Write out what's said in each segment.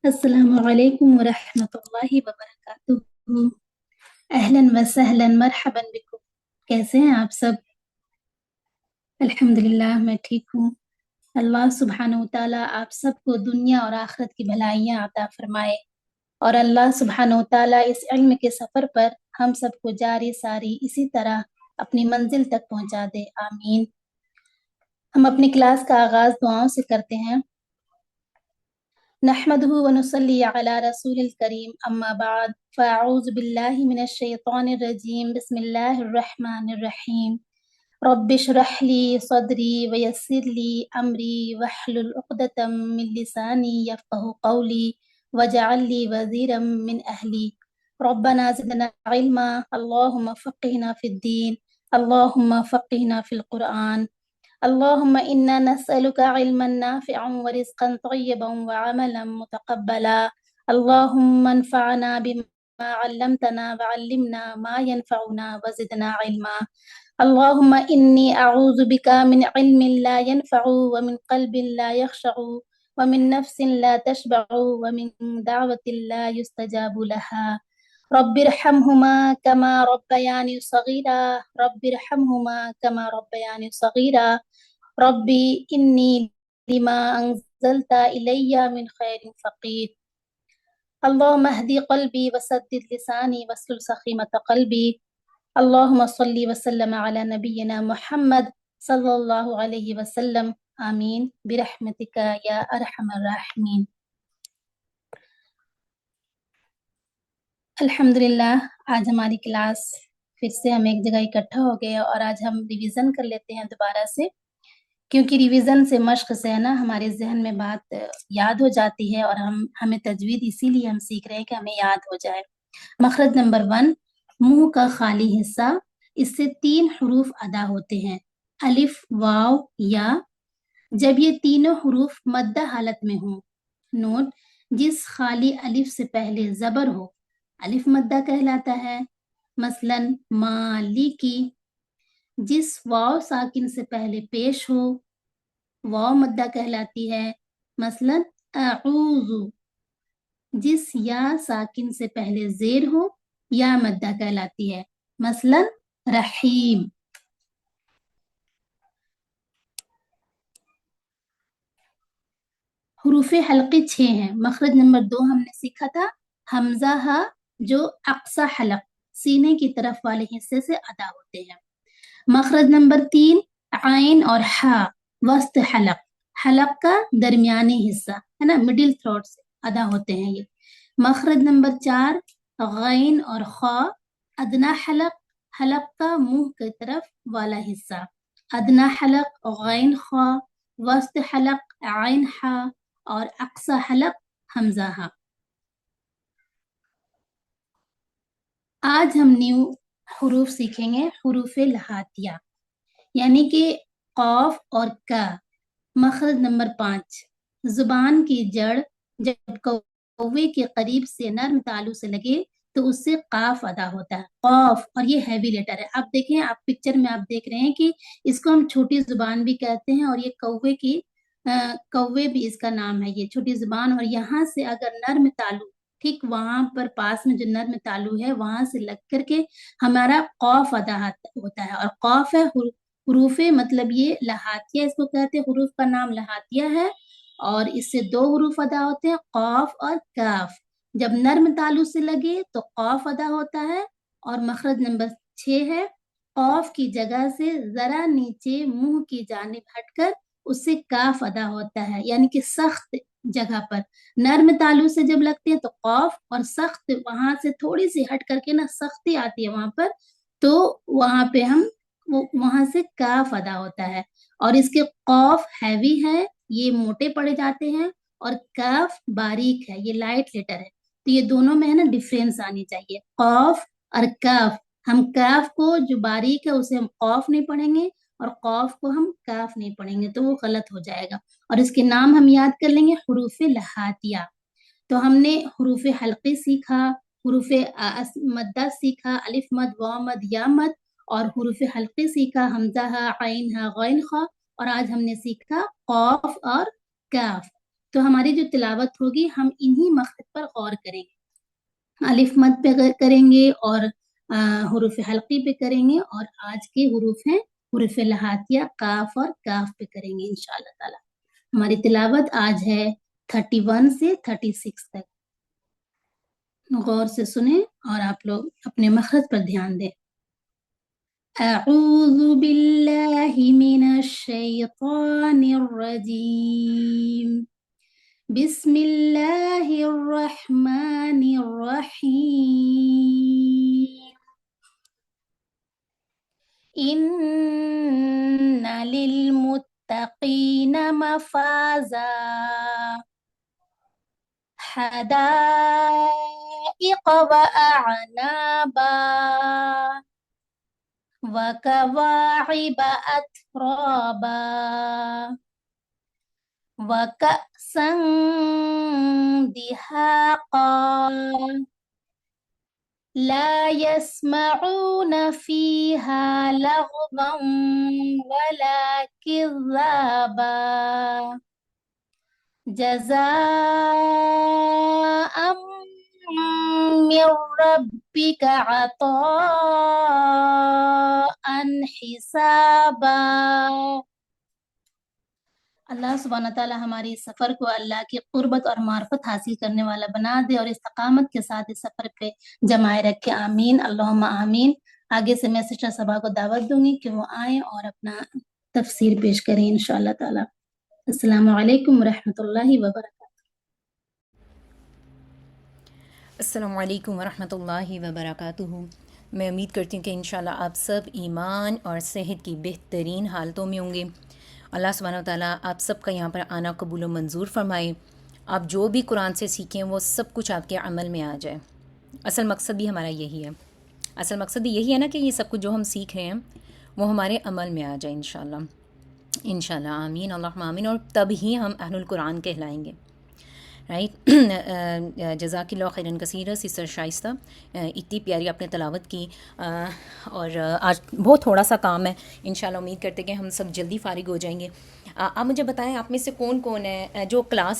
السلام علیکم ورحمۃ اللہ وبرکاتہ۔ اہلاً وسہلاً مرحباً بکم۔ کیسے ہیں آپ سب؟ الحمدللہ میں ٹھیک ہوں۔ اللہ سبحانہ وتعالیٰ آپ سب کو دنیا اور آخرت کی بھلائیاں عطا فرمائے، اور اللہ سبحانہ وتعالیٰ اس علم کے سفر پر ہم سب کو جاری ساری اسی طرح اپنی منزل تک پہنچا دے، آمین۔ ہم اپنی کلاس کا آغاز دعاؤں سے کرتے ہیں۔ نحمده ونصلي على رسول الكريم اما بعد فاعوذ بالله من الشيطان الرجيم بسم الله الرحمن الرحيم رب اشرح لي صدري ويسر لي امري واحلل عقدة من لساني يفقهوا قولي واجعل لي وزيرا من اهلي ربنا زدنا علما اللهم فقهنا في الدين اللهم فقهنا في القرآن اللهم إنا نسألك علما نافعا ورزقا طيبا وعملا متقبلا اللهم انفعنا بما علمتنا وعلمنا ما ينفعنا وزدنا علما اللهم إني أعوذ بك من علم لا ينفع ومن قلب لا يخشع ومن نفس لا تشبع ومن دعوة لا يستجاب لها رب ارحمهما كما ربياني صغيرا رب ارحمهما كما ربياني صغيرا ربي إني لما أنزلت إلي من خير فقير اللهم اهدي قلبي وسدد لساني واسلل سخيمة قلبي اللهم صل وسلم على نبينا محمد صلی اللہ علیہ وسلم آمین برحمتک یا ارحم الراحمین۔ الحمدللہ آج ہماری کلاس پھر سے ہم ایک جگہ اکٹھا ہو گئے اور آج ہم ریویژن کر لیتے ہیں دوبارہ سے، کیونکہ ریویژن سے مشق سے ہے نا ہمارے ذہن میں بات یاد ہو جاتی ہے، اور ہمیں تجوید اسی لیے ہم سیکھ رہے ہیں کہ ہمیں یاد ہو جائے۔ مخرج نمبر 1، منہ کا خالی حصہ، اس سے 3 حروف ادا ہوتے ہیں، الف، واو، یا۔ جب یہ تینوں حروف مدہ حالت میں ہوں، نوٹ، جس خالی الف سے پہلے زبر ہو، الف مدہ کہلاتا ہے، مثلا مالکی۔ جس واو ساکن سے پہلے پیش ہو، واو مدہ کہلاتی ہے، مثلا اعوذ۔ جس یا ساکن سے پہلے زیر ہو، یا مدہ کہلاتی ہے، مثلا رحیم۔ حروف حلقی 6 ہیں۔ مخرج نمبر 2 ہم نے سیکھا تھا حمزہ ہا، جو اقصی حلق سینے کی طرف والے حصے سے ادا ہوتے ہیں۔ مخرج نمبر 3 عین اور ہا وسط حلق، حلق کا درمیانی حصہ ہے نا، مڈل تھروٹ سے ادا ہوتے ہیں یہ۔ مخرج نمبر 4 غین اور خا ادنا حلق، حلق کا منہ کی طرف والا حصہ، ادنا حلق غین خا، وسط حلق عین ہا، اور اقصی حلق حمزہ ہا۔ آج ہم نیو حروف سیکھیں گے، حروف لہاتیہ، یعنی کہ قاف اور کا۔ مخرج نمبر 5 زبان کی جڑ جب کوے کے قریب سے نرم تالو سے لگے تو اس سے قاف ادا ہوتا ہے، قاف، اور یہ ہیوی لیٹر ہے۔ آپ دیکھیں، آپ پکچر میں آپ دیکھ رہے ہیں کہ اس کو ہم چھوٹی زبان بھی کہتے ہیں، اور یہ کوے بھی اس کا نام ہے، یہ چھوٹی زبان۔ اور یہاں سے اگر نرم تالو، ٹھیک وہاں پر پاس میں جو نرم تالو ہے وہاں سے لگ کر کے ہمارا قاف ادا ہوتا ہے، اور قاف ہے حروف، مطلب یہ لہاتیہ اس کو کہتے ہیں، حروف کا نام لہاتیہ ہے، اور اس سے 2 حروف ادا ہوتے ہیں، قاف اور کاف۔ جب نرم تالو سے لگے تو قاف ادا ہوتا ہے، اور مخرج نمبر 6 ہے قاف کی جگہ سے ذرا نیچے منہ کی جانب ہٹ کر اس سے کاف ادا ہوتا ہے، یعنی کہ سخت جگہ پر نرم تالو سے جب لگتے ہیں تو قاف، اور سخت وہاں سے تھوڑی سی ہٹ کر کے نا سختی آتی ہے وہاں پر، تو وہاں پہ وہاں سے کاف ادا ہوتا ہے۔ اور اس کے قاف ہیوی ہے، یہ موٹے پڑے جاتے ہیں، اور کاف باریک ہے، یہ لائٹ لیٹر ہے، تو یہ دونوں میں ہے نا ڈفرینس آنی چاہیے، قاف اور کاف۔ ہم کاف کو جو باریک ہے اسے ہم قاف نہیں پڑھیں گے، اور قاف کو ہم کاف نہیں پڑھیں گے، تو وہ غلط ہو جائے گا۔ اور اس کے نام ہم یاد کر لیں گے، حروف لہاتیہ۔ تو ہم نے حروف حلقی سیکھا، حروف مدہ سیکھا، الف مد، واو مد، یا مد، اور حروف حلقی سیکھا حمزہ ہا، عین ہا، غین خا، اور آج ہم نے سیکھا قاف اور کاف۔ تو ہماری جو تلاوت ہوگی ہم انہی مخرج پر غور کریں گے، الف مد پہ کریں گے اور حروف حلقی پہ کریں گے، اور آج کے حروف ہیں حروف لہاتیہ قاف اور کاف پہ کریں گے انشاءاللہ تعالی۔ ہماری تلاوت آج ہے 31 سے 36 تک، غور سے سنیں اور آپ لوگ اپنے مخرج پر دھیان دیں۔ اعوذ باللہ من الشیطان الرجیم، بسم اللہ الرحمن الرحیم، ان للمتقین مفازا حدائق وأعنابا وكواعب أترابا وكأسا دهاقا لا يسمعون فيها لغوا ولا كذابا جزاء من ربك عطاء حسابا۔ اللہ سبحانہ تعالیٰ ہماری اس سفر کو اللہ کی قربت اور معرفت حاصل کرنے والا بنا دے اور استقامت کے ساتھ اس سفر پہ جمائے رکھے، آمین اللہم آمین۔ آگے سے میں سسٹر صبا کو دعوت دوں گی کہ وہ آئیں اور اپنا تفسیر پیش کریں انشاءاللہ تعالیٰ۔ السلام علیکم ورحمۃ اللہ وبرکاتہ۔ السلام علیکم ورحمۃ اللہ وبرکاتہ۔ میں امید کرتی ہوں کہ انشاءاللہ آپ سب ایمان اور صحت کی بہترین حالتوں میں ہوں گے۔ اللہ سبحانہ وتعالیٰ آپ سب کا یہاں پر آنا قبول و منظور فرمائے۔ آپ جو بھی قرآن سے سیکھیں وہ سب کچھ آپ کے عمل میں آ جائے۔ اصل مقصد بھی ہمارا یہی ہے، اصل مقصد بھی یہی ہے نا کہ یہ سب کچھ جو ہم سیکھ رہے ہیں وہ ہمارے عمل میں آ جائے انشاءاللہ، انشاءاللہ آمین اللہم آمین، اور تب ہی ہم اہل القرآن کہلائیں گے، رائٹ۔ جزاک اللہ خیرن کثیر سسٹر شائستہ، اتنی پیاری آپ نے تلاوت کی، اور آج بہت تھوڑا سا کام ہے، انشاءاللہ امید کرتے کہ ہم سب جلدی فارغ ہو جائیں گے۔ آپ مجھے بتائیں آپ میں سے کون کون ہے جو کلاس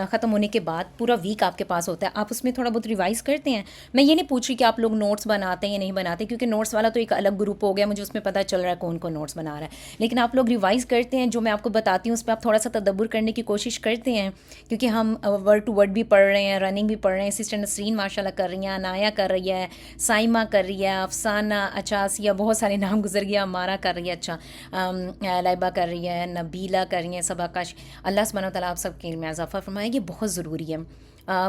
ختم ہونے کے بعد پورا ویک آپ کے پاس ہوتا ہے آپ اس میں تھوڑا بہت ریوائز کرتے ہیں؟ میں یہ نہیں پوچھ رہی کہ آپ لوگ نوٹس بناتے ہیں یا نہیں بناتے، کیونکہ نوٹس والا تو ایک الگ گروپ ہو گیا، مجھے اس میں پتہ چل رہا ہے کون کون نوٹس بنا رہا ہے، لیکن آپ لوگ ریوائز کرتے ہیں جو میں آپ کو بتاتی ہوں اس پہ آپ تھوڑا سا تدبر کرنے کی کوشش کرتے ہیں؟ کیونکہ ہم ورڈ ٹو ورڈ بھی پڑھ رہے ہیں، رننگ بھی پڑھ رہے ہیں، سسٹر نسرین ماشاء اللہ کر رہی ہیں، انایا کر رہی ہے، سائمہ کر رہی ہے، افسانہ، اچھا آسیہ، بہت سارے نام گزر گیا، مارا کر رہی ہے، اچھا لائبہ کر رہی ہے، نبیلہ کر رہی ہیں، سبا۔ اللہ سبحانہ وتعالیٰ آپ سب کے علم میں اضافہ فرمائے، یہ بہت ضروری ہے،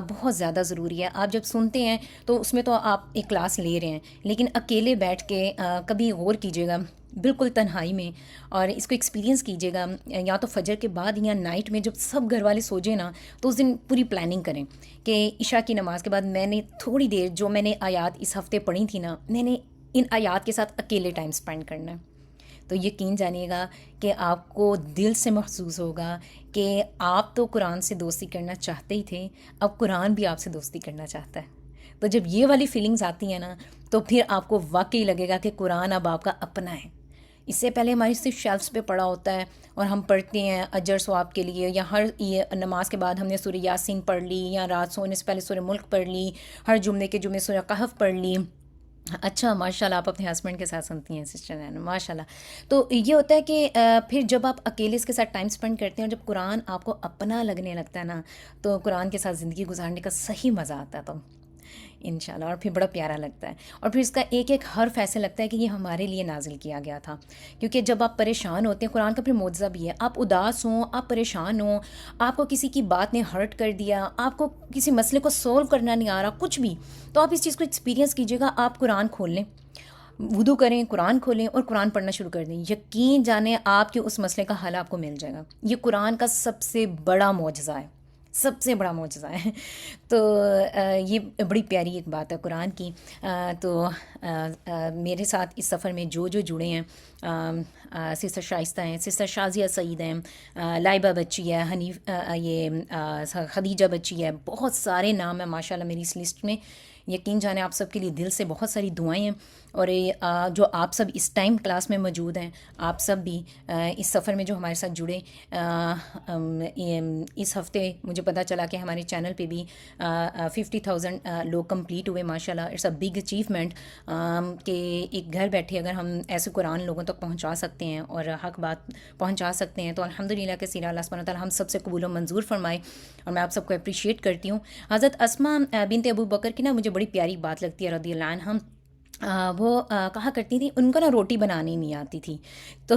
بہت زیادہ ضروری ہے۔ آپ جب سنتے ہیں تو اس میں تو آپ ایک کلاس لے رہے ہیں، لیکن اکیلے بیٹھ کے کبھی غور کیجیے گا بالکل تنہائی میں، اور اس کو ایکسپیرینس کیجیے گا، یا تو فجر کے بعد یا نائٹ میں جب سب گھر والے سو جائیں نا تو اس دن پوری پلاننگ کریں کہ عشاء کی نماز کے بعد میں نے تھوڑی دیر جو میں نے آیات اس ہفتے پڑھی تھی نا، میں نے ان آیات کے ساتھ اکیلے ٹائم سپینڈ کرنا ہے۔ تو یقین جانیے گا کہ آپ کو دل سے محسوس ہوگا کہ آپ تو قرآن سے دوستی کرنا چاہتے ہی تھے، اب قرآن بھی آپ سے دوستی کرنا چاہتا ہے۔ تو جب یہ والی فیلنگز آتی ہیں نا تو پھر آپ کو واقعی لگے گا کہ قرآن اب آپ کا اپنا ہے۔ اس سے پہلے ہماری صرف شیلفس پہ پڑا ہوتا ہے اور ہم پڑھتے ہیں اجر ثواب کے لیے، یا ہر نماز کے بعد ہم نے سورہ یاسین پڑھ لی، یا رات سونے سے پہلے سورہ ملک پڑھ لی، ہر جمعے کے جمعے سورہ کہف پڑھ لی۔ اچھا ماشاء اللہ آپ اپنے ہسبینڈ کے ساتھ سنتی ہیں سسٹر نینو، ماشاء اللہ۔ تو یہ ہوتا ہے کہ پھر جب آپ اکیلے اس کے ساتھ ٹائم سپینڈ کرتے ہیں اور جب قرآن آپ کو اپنا لگنے لگتا ہے نا تو قرآن کے ساتھ زندگی گزارنے کا صحیح مزہ آتا ہے تو انشاءاللہ، اور پھر بڑا پیارا لگتا ہے، اور پھر اس کا ایک ایک حرف ایسے لگتا ہے کہ یہ ہمارے لیے نازل کیا گیا تھا۔ کیونکہ جب آپ پریشان ہوتے ہیں، قرآن کا پھر معجزہ بھی ہے، آپ اداس ہوں، آپ پریشان ہوں، آپ کو کسی کی بات نے ہرٹ کر دیا، آپ کو کسی مسئلے کو سولو کرنا نہیں آ رہا، کچھ بھی، تو آپ اس چیز کو ایکسپیرینس کیجیے گا، آپ قرآن کھول لیں، وضو کریں، قرآن کھولیں اور قرآن پڑھنا شروع کر دیں، یقین جانیں آپ کے اس مسئلے کا حل آپ کو مل جائے گا۔ یہ قرآن کا سب سے بڑا معجزہ ہے، سب سے بڑا معجزہ ہے۔ تو یہ بڑی پیاری ایک بات ہے قرآن کی۔ تو میرے ساتھ اس سفر میں جو جڑے ہیں، سسٹر شائستہ ہیں، سسٹر شازیہ سعید ہیں، لائبہ بچی ہے، حنیف، یہ خدیجہ بچی ہے، بہت سارے نام ہیں ماشاءاللہ میری اس لسٹ میں۔ یقین جانے آپ سب کے لیے دل سے بہت ساری دعائیں ہیں، اور جو آپ سب اس ٹائم کلاس میں موجود ہیں، آپ سب بھی اس سفر میں جو ہمارے ساتھ جڑے، اس ہفتے مجھے پتہ چلا کہ ہمارے چینل پہ بھی 50,000 لوگ کمپلیٹ ہوئے، ماشاء اللہ، اٹس اے بگ اچیومنٹ کہ ایک گھر بیٹھے اگر ہم ایسے قرآن لوگوں تک پہنچا سکتے ہیں اور حق بات پہنچا سکتے ہیں تو الحمدللہ کہ سیرا اللہ سبحانہ تعالیٰ ہم سب سے قبول و منظور فرمائے، اور میں آپ سب کو اپریشیٹ کرتی ہوں۔ حضرت اسماء بنت ابو بکر کی نا مجھے بڑی پیاری بات لگتی ہے رضی اللہ عنہا، وہ کہا کرتی تھی ان کو نا روٹی بنانی نہیں آتی تھی، تو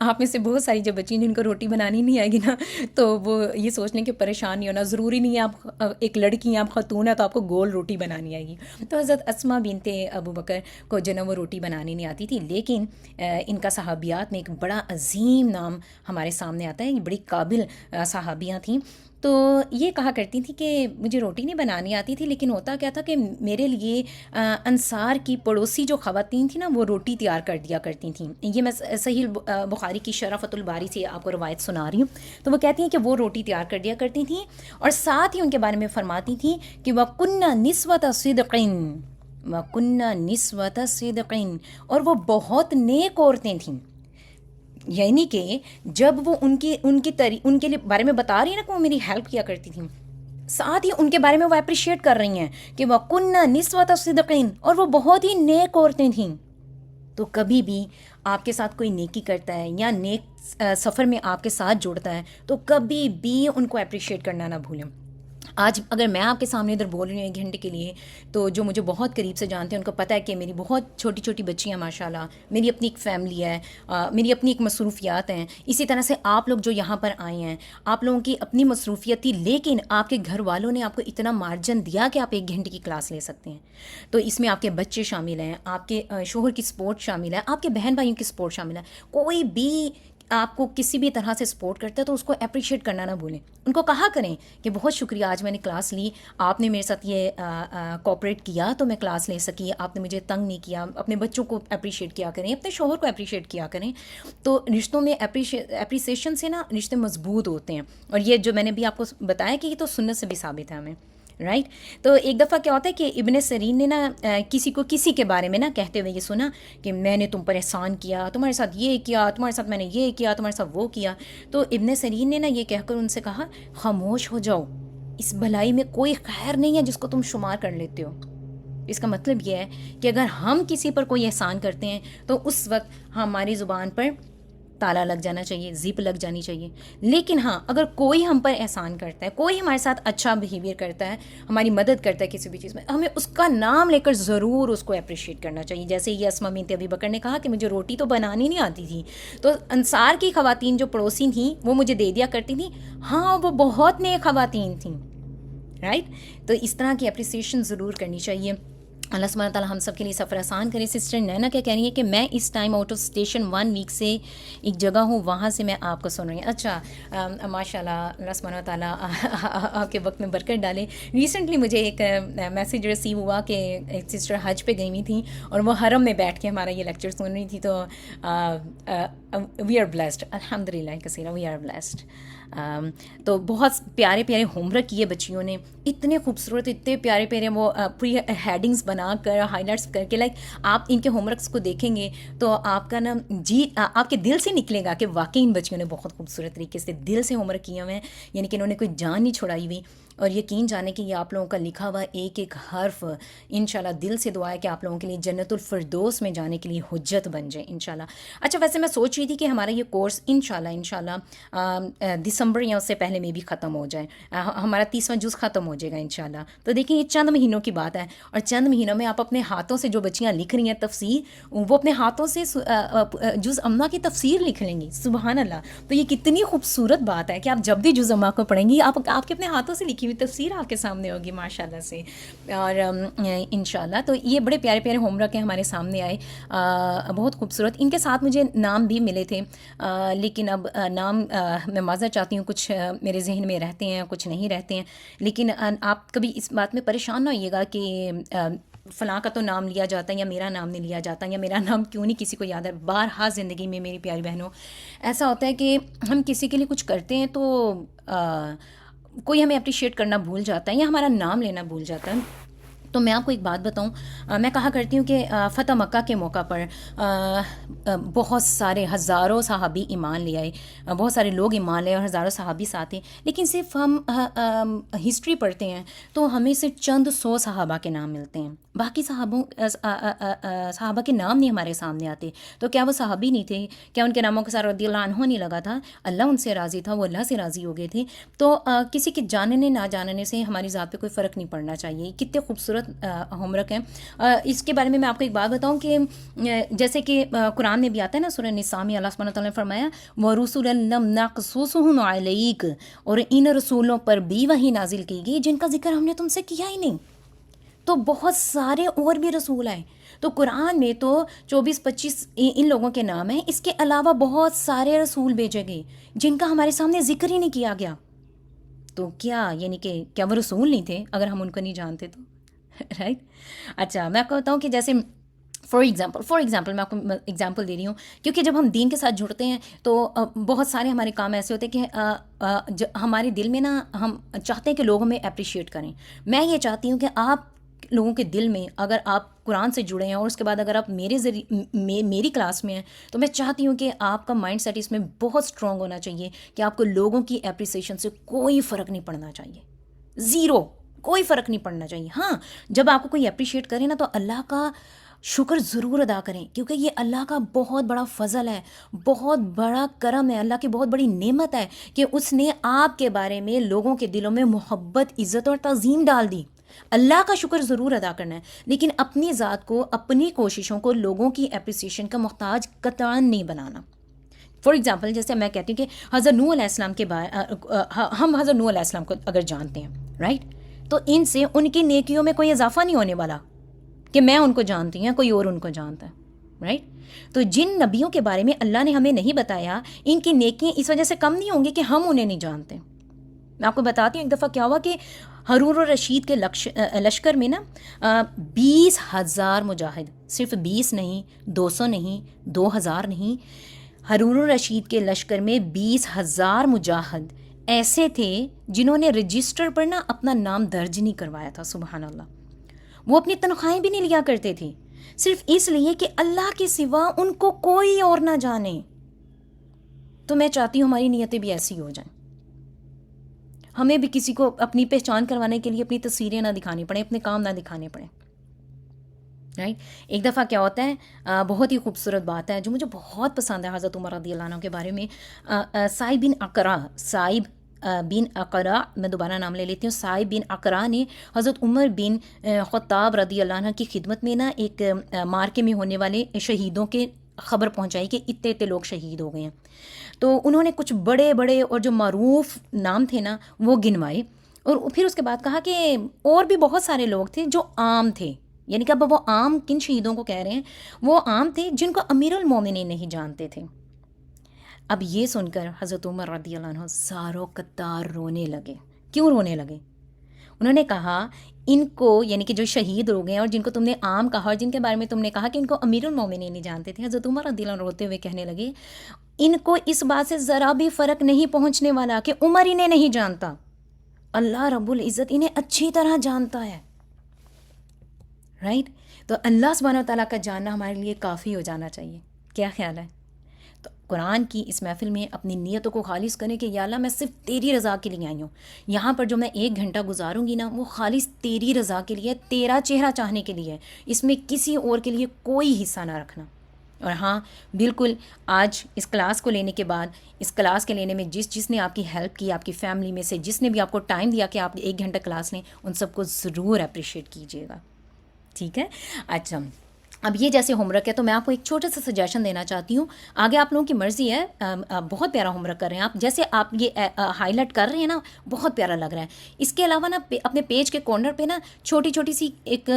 آپ میں سے بہت ساری جو بچی جن کو روٹی بنانی نہیں آئے گی نا، تو وہ یہ سوچ لیں کہ پریشان نہیں ہونا، ضروری نہیں ہے آپ ایک لڑکی ہیں، آپ خاتون ہیں تو آپ کو گول روٹی بنانی آئے گی۔ تو حضرت اسماء بنت ابو بکر کو جو نا وہ روٹی بنانی نہیں آتی تھی، لیکن ان کا صحابیات میں ایک بڑا عظیم نام ہمارے سامنے آتا ہے، یہ بڑی قابل صحابیاں تھیں۔ تو یہ کہا کرتی تھی کہ مجھے روٹی نہیں بنانی آتی تھی، لیکن ہوتا کیا تھا کہ میرے لیے انصار کی پڑوسی جو خواتین تھیں نا وہ روٹی تیار کر دیا کرتی تھیں۔ یہ میں صحیح بخاری کی شرح فتح الباری سے آپ کو روایت سنا رہی ہوں۔ تو وہ کہتی ہیں کہ وہ روٹی تیار کر دیا کرتی تھیں، اور ساتھ ہی ان کے بارے میں فرماتی تھیں کہ وَكُنَّ نِسْوَةَ صِدْقٍ وَكُنَّ نِسْوَةَ صِدْقٍ، اور وہ بہت نیک عورتیں تھیں۔ یعنی کہ جب وہ ان کے لیے بارے میں بتا رہی ہیں نا کہ وہ میری ہیلپ کیا کرتی تھیں، ساتھ ہی ان کے بارے میں وہ اپریشیٹ کر رہی ہیں کہ وَكُنَّ نِسْوَةَ صِدْقٍ، اور وہ بہت ہی نیک عورتیں تھیں۔ تو کبھی بھی آپ کے ساتھ کوئی نیکی کرتا ہے یا نیک سفر میں آپ کے ساتھ جڑتا ہے تو کبھی بھی ان کو اپریشیٹ کرنا نہ بھولیں۔ آج اگر میں آپ کے سامنے ادھر بول رہی ہوں 1 گھنٹے کے لیے، تو جو مجھے بہت قریب سے جانتے ہیں ان کو پتہ ہے کہ میری بہت چھوٹی چھوٹی بچیاں ماشاء اللہ، میری اپنی ایک فیملی ہے، میری اپنی ایک مصروفیات ہیں، اسی طرح سے آپ لوگ جو یہاں پر آئے ہیں آپ لوگوں کی اپنی مصروفیت تھی، لیکن آپ کے گھر والوں نے آپ کو اتنا مارجن دیا کہ آپ 1 گھنٹے کی کلاس لے سکتے ہیں۔ تو اس میں آپ کے بچے شامل ہیں، آپ کے شوہر کی سپورٹ شامل ہے، آپ کے بہن بھائیوں کی سپورٹ شامل ہے، کوئی بھی آپ کو کسی بھی طرح سے سپورٹ کرتا ہے تو اس کو اپریشیٹ کرنا نہ بھولیں، ان کو کہا کریں کہ بہت شکریہ، آج میں نے کلاس لی، آپ نے میرے ساتھ یہ کوآپریٹ کیا تو میں کلاس لے سکی، آپ نے مجھے تنگ نہیں کیا۔ اپنے بچوں کو اپریشیٹ کیا کریں، اپنے شوہر کو اپریشیٹ کیا کریں، تو رشتوں میں اپریسیشن سے نا رشتے مضبوط ہوتے ہیں، اور یہ جو میں نے بھی آپ کو بتایا کہ یہ تو سنت سے بھی ثابت ہے ہمیں، رائٹ۔ تو ایک دفعہ کیا ہوتا ہے کہ ابن سیرین نے نا کسی کو کسی کے بارے میں نا کہتے ہوئے یہ سنا کہ میں نے تم پر احسان کیا، تمہارے ساتھ یہ کیا، تمہارے ساتھ میں نے یہ کیا، تمہارے ساتھ وہ کیا۔ تو ابن سیرین نے نا یہ کہہ کر ان سے کہا خاموش ہو جاؤ، اس بھلائی میں کوئی خیر نہیں ہے جس کو تم شمار کر لیتے ہو۔ اس کا مطلب یہ ہے کہ اگر ہم کسی پر کوئی احسان کرتے ہیں تو اس وقت ہماری زبان پر تالا لگ جانا چاہیے، زپ لگ جانی چاہیے، لیکن ہاں اگر کوئی ہم پر احسان کرتا ہے، کوئی ہمارے ساتھ اچھا بیہیویئر کرتا ہے، ہماری مدد کرتا ہے کسی بھی چیز میں، ہمیں اس کا نام لے کر ضرور اس کو اپریشیٹ کرنا چاہیے۔ جیسے یہ اسماء بنت ابی بکر نے کہا کہ مجھے روٹی تو بنانی نہیں آتی تھی، تو انصار کی خواتین جو پڑوسی تھیں وہ مجھے دے دیا کرتی تھیں، ہاں وہ بہت نیک خواتین تھیں، رائٹ۔ تو اس طرح کی اپریسیشن ضرور کرنی چاہیے۔ اللہ سبحانہ تعالیٰ ہم سب کے لیے سفر آسان کرے۔ سسٹر نینا کیا کہہ رہی ہے کہ میں اس time out of station 1 week سے ایک جگہ ہوں، وہاں سے میں آپ کو سن رہی ہوں۔ اچھا ماشاء اللہ، اللہ سبحانہ تعالیٰ آپ کے وقت میں برکت ڈالے۔ ریسنٹلی مجھے ایک میسیج ریسیو ہوا کہ ایک سسٹر حج پہ گئی ہوئی تھیں اور وہ حرم میں بیٹھ کے ہمارا یہ لیکچر سن رہی تھی، تو وی آر بلیسڈ، الحمد للہ کثیرا، وی آر بلیسڈ۔ تو بہت پیارے پیارے ہوم ورک کیے بچیوں نے، اتنے خوبصورت، اتنے پیارے پیارے، وہ پوری ہیڈنگز بنا کر، ہائی لائٹس کر کے، لائک آپ ان کے ہوم ورکس کو دیکھیں گے تو آپ کا نا جی آپ کے دل سے نکلے گا کہ واقعی ان بچیوں نے بہت خوبصورت طریقے سے دل سے ہوم ورک کیے ہوئے ہیں، یعنی کہ انہوں نے کوئی جان نہیں چھڑائی ہوئی، اور یقین جانے کہ یہ آپ لوگوں کا لکھا ہوا ایک ایک حرف انشاءاللہ دل سے دعا ہے کہ آپ لوگوں کے لیے جنت الفردوس میں جانے کے لیے حجت بن جائے انشاءاللہ۔ اچھا ویسے میں سوچ رہی تھی کہ ہمارا یہ کورس انشاءاللہ دسمبر یا اس سے پہلے میں بھی ختم ہو جائے، ہمارا 30واں جز ختم ہو جائے گا انشاءاللہ۔ تو دیکھیں یہ چند مہینوں کی بات ہے، اور چند مہینوں میں آپ اپنے ہاتھوں سے جو بچیاں لکھ رہی ہیں تفسیر، وہ اپنے ہاتھوں سے جز اماں کی تفسیر لکھ لیں گی، سبحان اللہ۔ تو یہ کتنی خوبصورت بات ہے کہ آپ جب بھی جز اماں کو پڑھیں گی آپ کے اپنے ہاتھوں سے لکھی ہوئی تفسیر آپ کے سامنے ہوگی ماشاءاللہ سے، اور انشاءاللہ۔ تو یہ بڑے پیارے پیارے ہوم ورک ہیں ہمارے سامنے آئے، بہت خوبصورت، ان کے ساتھ مجھے نام بھی ملے تھے، لیکن اب نام میں معذرت چاہتی ہوں، کچھ میرے ذہن میں رہتے ہیں، کچھ نہیں رہتے ہیں، لیکن آپ کبھی اس بات میں پریشان نہ ہوئیے گا کہ فلاں کا تو نام لیا جاتا ہے یا میرا نام نہیں لیا جاتا، یا میرا نام کیوں نہیں کسی کو یاد ہے۔ بارہا زندگی میں میری پیاری بہنوں ایسا ہوتا ہے کہ ہم کسی کے لیے کچھ کرتے ہیں تو کوئی ہمیں اپریشیٹ کرنا بھول جاتا ہے یا ہمارا نام لینا بھول جاتا ہے، تو میں آپ کو ایک بات بتاؤں، میں کہا کرتی ہوں کہ فتح مکہ کے موقع پر بہت سارے ہزاروں صحابی ایمان لے آئے، بہت سارے لوگ ایمان لے اور ہزاروں صحابی ساتھ ہیں، لیکن صرف ہم ہسٹری پڑھتے ہیں تو ہمیں صرف چند سو صحابہ کے نام ملتے ہیں، باقی صحابہ کے نام نہیں ہمارے سامنے آتے. تو کیا وہ صحابی نہیں تھے؟ کیا ان کے ناموں کے ساتھ رضی اللہ عنہ نہیں لگا تھا؟ اللہ ان سے راضی تھا، وہ اللہ سے راضی ہو گئے تھے. تو کسی کے جاننے نہ جاننے سے ہماری ذات پہ کوئی فرق نہیں پڑنا چاہیے. کتنے خوبصورت ہوم ورک ہیں. اس کے بارے میں آپ کو ایک بات بتاؤں کہ جیسے کہ قرآن میں بھی آتا ہے نا، سورہ نساء میں اللہ سبحانہ وتعالیٰ نے فرمایا وَرُسُلًا لَّمْ نَقْصُصْهُمْ عَلَيْكَ، اور ان رسولوں پر بھی وحی نازل کی گئی جن کا ذکر ہم نے تم سے کیا ہی نہیں. تو بہت سارے اور بھی رسول آئے. تو قرآن میں تو 24-25 ان لوگوں کے نام ہیں، اس کے علاوہ بہت سارے رسول بھیجے گئے جن کا ہمارے سامنے ذکر ہی نہیں کیا گیا. تو کیا یعنی کہ کیا وہ رسول نہیں تھے اگر ہم ان کو نہیں جانتے تو؟ رائٹ. اچھا میں آپ کو بتاؤں کہ جیسے فار ایگزامپل میں آپ کو ایگزامپل دے رہی ہوں، کیونکہ جب ہم دین کے ساتھ جڑتے ہیں تو بہت سارے ہمارے کام ایسے ہوتے ہیں کہ ہمارے دل میں نا ہم چاہتے ہیں کہ لوگ ہمیں اپریشیٹ کریں. میں یہ چاہتی ہوں کہ آپ لوگوں کے دل میں اگر آپ قرآن سے جڑے ہیں اور اس کے بعد اگر آپ میرے ذریعے میری کلاس میں ہیں تو میں چاہتی ہوں کہ آپ کا مائنڈ سیٹ اس میں بہت اسٹرانگ ہونا چاہیے کہ آپ کو لوگوں کی اپریسیشن سے کوئی فرق نہیں پڑنا چاہیے، زیرو، کوئی فرق نہیں پڑنا چاہیے. ہاں جب آپ کو کوئی اپریشیٹ کرے نا تو اللہ کا شکر ضرور ادا کریں، کیونکہ یہ اللہ کا بہت بڑا فضل ہے، بہت بڑا کرم ہے، اللہ کی بہت بڑی نعمت ہے کہ اس نے آپ کے بارے میں لوگوں کے دلوں میں محبت، عزت اور تعظیم ڈال دی. اللہ کا شکر ضرور ادا کرنا ہے، لیکن اپنی ذات کو، اپنی کوششوں کو لوگوں کی اپریسیشن کا محتاج قطعاً نہیں بنانا. فار ایگزامپل جیسے میں کہتی ہوں کہ حضرت نوح علیہ السلام کے ہم حضرت نوح علیہ السلام کو اگر جانتے ہیں رائٹ، تو ان سے ان کی نیکیوں میں کوئی اضافہ نہیں ہونے والا کہ میں ان کو جانتی ہوں کوئی اور ان کو جانتا ہے رائٹ. تو جن نبیوں کے بارے میں اللہ نے ہمیں نہیں بتایا، ان کی نیکیاں اس وجہ سے کم نہیں ہوں گی کہ ہم انہیں نہیں جانتے. میں آپ کو بتاتی ہوں ایک دفعہ کیا ہوا کہ ہارون الرشید کے لشکر میں نا 20,000 مجاہد، صرف 20 نہیں، 200 نہیں، 2,000 نہیں، ہارون الرشید کے لشکر میں 20,000 مجاہد ایسے تھے جنہوں نے رجسٹر پر نا اپنا نام درج نہیں کروایا تھا. سبحان اللہ. وہ اپنی تنخواہیں بھی نہیں لیا کرتے تھے، صرف اس لیے کہ اللہ کے سوا ان کو کوئی اور نہ جانے. تو میں چاہتی ہوں ہماری نیتیں بھی ایسی ہو جائیں، ہمیں بھی کسی کو اپنی پہچان کروانے کے لیے اپنی تصویریں نہ دکھانی پڑیں، اپنے کام نہ دکھانے پڑیں رائٹ. ایک دفعہ کیا ہوتا ہے، بہت ہی خوبصورت بات ہے جو مجھے بہت پسند ہے حضرت عمر رضی اللہ عنہ کے بارے میں. سعید بن اقرا، میں دوبارہ نام لے لیتی ہوں، سعید بن اقرا نے حضرت عمر بن خطاب رضی اللہ عنہ کی خدمت میں نا ایک مارکے میں ہونے والے شہیدوں کے خبر پہنچائی کہ اتنے لوگ شہید ہو گئے ہیں. تو انہوں نے کچھ بڑے بڑے اور جو معروف نام تھے نا وہ گنوائے، اور پھر اس کے بعد کہا کہ اور بھی بہت سارے لوگ تھے جو عام تھے. یعنی کہ اب وہ عام کن شہیدوں کو کہہ رہے ہیں؟ وہ عام تھے جن کو امیر المومنین نہیں جانتے تھے. اب یہ سن کر حضرت عمر رضی اللہ عنہ زاروں قطار رونے لگے. کیوں رونے لگے؟ انہوں نے کہا ان کو، یعنی کہ جو شہید ہو گئے اور جن کو تم نے عام کہا اور جن کے بارے میں تم نے کہا کہ ان کو امیر المومنین نہیں جانتے تھے، حضرت عمر رضی اللہ عنہ روتے ہوئے کہنے لگے ان کو اس بات سے ذرا بھی فرق نہیں پہنچنے والا کہ عمر انہیں نہیں جانتا، اللہ رب العزت انہیں اچھی طرح جانتا ہے رائٹ. تو اللہ سبحانہ و تعالیٰ کا جاننا ہمارے لیے کافی ہو جانا چاہیے. کیا خیال ہے؟ تو قرآن کی اس محفل میں اپنی نیتوں کو خالص کریں کہ یا اللہ میں صرف تیری رضا کے لیے آئی ہوں. یہاں پر جو میں 1 گھنٹہ گزاروں گی نا وہ خالص تیری رضا کے لیے، تیرا چہرہ چاہنے کے لیے، اس میں کسی اور کے لیے کوئی حصہ نہ رکھنا. اور ہاں بالکل، آج اس کلاس کو لینے کے بعد، اس کلاس کے لینے میں جس نے آپ کی ہیلپ کی، آپ کی فیملی میں سے جس نے بھی آپ کو ٹائم دیا کہ آپ 1 گھنٹہ کلاس لیں، ان سب کو ضرور اپریشیٹ کیجیے گا. ٹھیک ہے. اچھا اب یہ جیسے ہوم ورک ہے تو میں آپ کو ایک چھوٹا سا سجیشن دینا چاہتی ہوں، آگے آپ لوگوں کی مرضی ہے. بہت پیارا ہوم ورک کر رہے ہیں آپ، جیسے آپ یہ ہائی لائٹ کر رہے ہیں نا بہت پیارا لگ رہا ہے. اس کے علاوہ نا اپنے پیج کے کارنر پہ نا چھوٹی چھوٹی سی ایک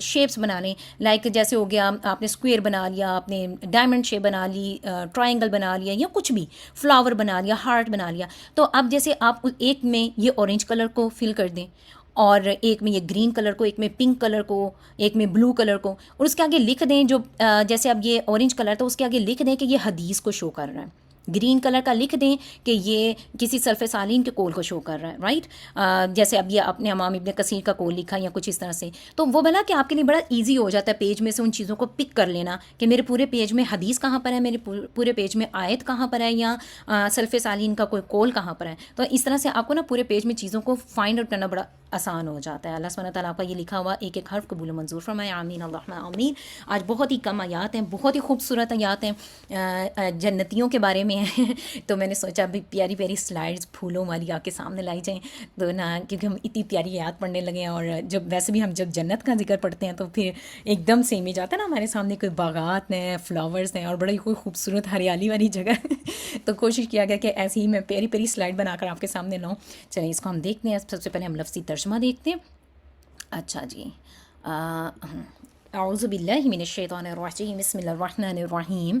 شیپس بنا لیں، لائک جیسے ہو گیا آپ نے اسکوئر بنا لیا، آپ نے ڈائمنڈ شیپ بنا لی، ٹرائنگل بنا لیا، یا کچھ بھی فلاور بنا لیا، ہارٹ بنا لیا. تو اب جیسے آپ ایک میں یہ اورنج کلر کو فل کر دیں، اور ایک میں یہ گرین کلر کو، ایک میں پنک کلر کو، ایک میں بلو کلر کو، اور اس کے آگے لکھ دیں جو جیسے اب یہ اورنج کلر تھا اس کے آگے لکھ دیں کہ یہ حدیث کو شو کر رہا ہے. گرین کلر کا لکھ دیں کہ یہ کسی سلف سالین کے قول کو شو کر رہا ہے، رائٹ. جیسے اب یہ اپنے امام ابن کثیر کا قول لکھا یا کچھ اس طرح سے، تو وہ بنا کہ آپ کے لیے بڑا ایزی ہو جاتا ہے پیج میں سے ان چیزوں کو پک کر لینا کہ میرے پورے پیج میں حدیث کہاں پر ہے، میرے پورے پیج میں آیت کہاں پر ہے، یا سلف سالین کا کوئی قول کہاں پر ہے. تو اس طرح سے آپ کو نا پورے پیج میں چیزوں کو فائنڈ آؤٹ کرنا بڑا آسان ہو جاتا ہے. اللہ سبحانہ تعالیٰ آپ کا یہ لکھا ہوا ایک ایک حرف قبول و منظور فرمائے، آمین اللہم آمین. آج بہت ہی کم آیات ہیں، بہت ہی خوبصورت آیات ہیں، جنتیوں کے بارے میں ہیں. تو میں نے سوچا بھی پیاری پیاری سلائڈز پھولوں والی آپ کے سامنے لائی جائیں تو نا، کیونکہ ہم اتنی پیاری آیات پڑھنے لگے ہیں، اور جب ویسے بھی ہم جب جنت کا ذکر پڑھتے ہیں تو پھر ایک دم سے امیج آتا ہے نا ہمارے سامنے، کوئی باغات ہیں، فلاورز ہیں، اور بڑی کوئی خوبصورت ہریالی والی جگہ. تو کوشش کیا گیا کہ ایسی ہی میں پیاری پیاری سلائڈ بنا کر آپ کے سامنے لاؤں. چلیں اس کو ہم دیکھتے ہیں. سب سے پہلے ہم لفظی ترجمہ دیکھتے ہیں. اچھا جی، اعوذ باللہ من الشیطان الرجیم، بسم اللہ الرحمن الرحیم.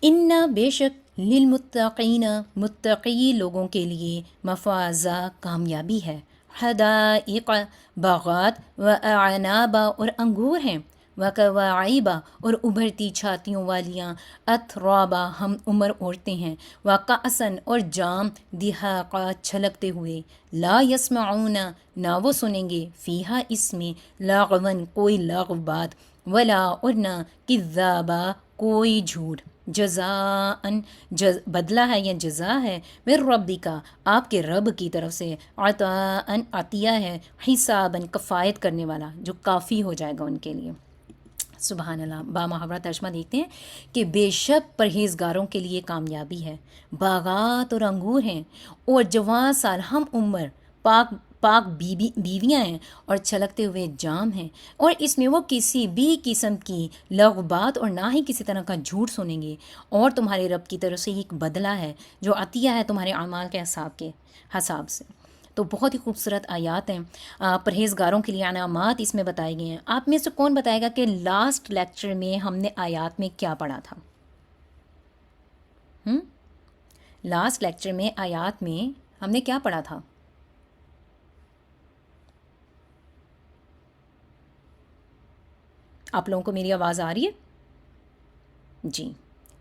ان بے شک للمتقین متقی لوگوں کے لیے مفازہ کامیابی ہے، حدائق باغات، و اعنابا اور انگور ہیں، وکواعیبا اور ابھرتی چھاتیوں والیاں، اترابا ہم عمر عورتیں ہیں، وکأسن اور جام، دہاقا چھلکتے ہوئے، لا یسمعون نہ وہ سنیں گے، فیہا اس میں، لاغون کوئی لاغو بات، ولا اور نہ کذابا کوئی جھوٹ، جزاءً بدلہ ہے یا جزا ہے، من ربکا آپ کے رب کی طرف سے، عطاءً عطیہ ہے، حساباً کفایت کرنے والا جو کافی ہو جائے گا ان کے لیے. سبحان اللہ. بامحاورہ ترجمہ دیکھتے ہیں کہ بے شک پرہیزگاروں کے لیے کامیابی ہے، باغات اور انگور ہیں، اور جوان سال ہم عمر، پاک پاک بیویاں ہیں، اور چھلکتے ہوئے جام ہیں، اور اس میں وہ کسی بھی قسم کی لغو بات اور نہ ہی کسی طرح کا جھوٹ سنیں گے، اور تمہارے رب کی طرف سے ایک بدلہ ہے جو عطیہ ہے تمہارے اعمال کے حساب سے. تو بہت ہی خوبصورت آیات ہیں، پرہیزگاروں کے لیے انعامات اس میں بتائے گئے ہیں. آپ میں سے کون بتائے گا کہ لاسٹ لیکچر میں ہم نے آیات میں کیا پڑھا تھا؟ لاسٹ لیکچر میں آیات میں ہم نے کیا پڑھا تھا؟ آپ لوگوں کو میری آواز آ رہی ہے؟ جی،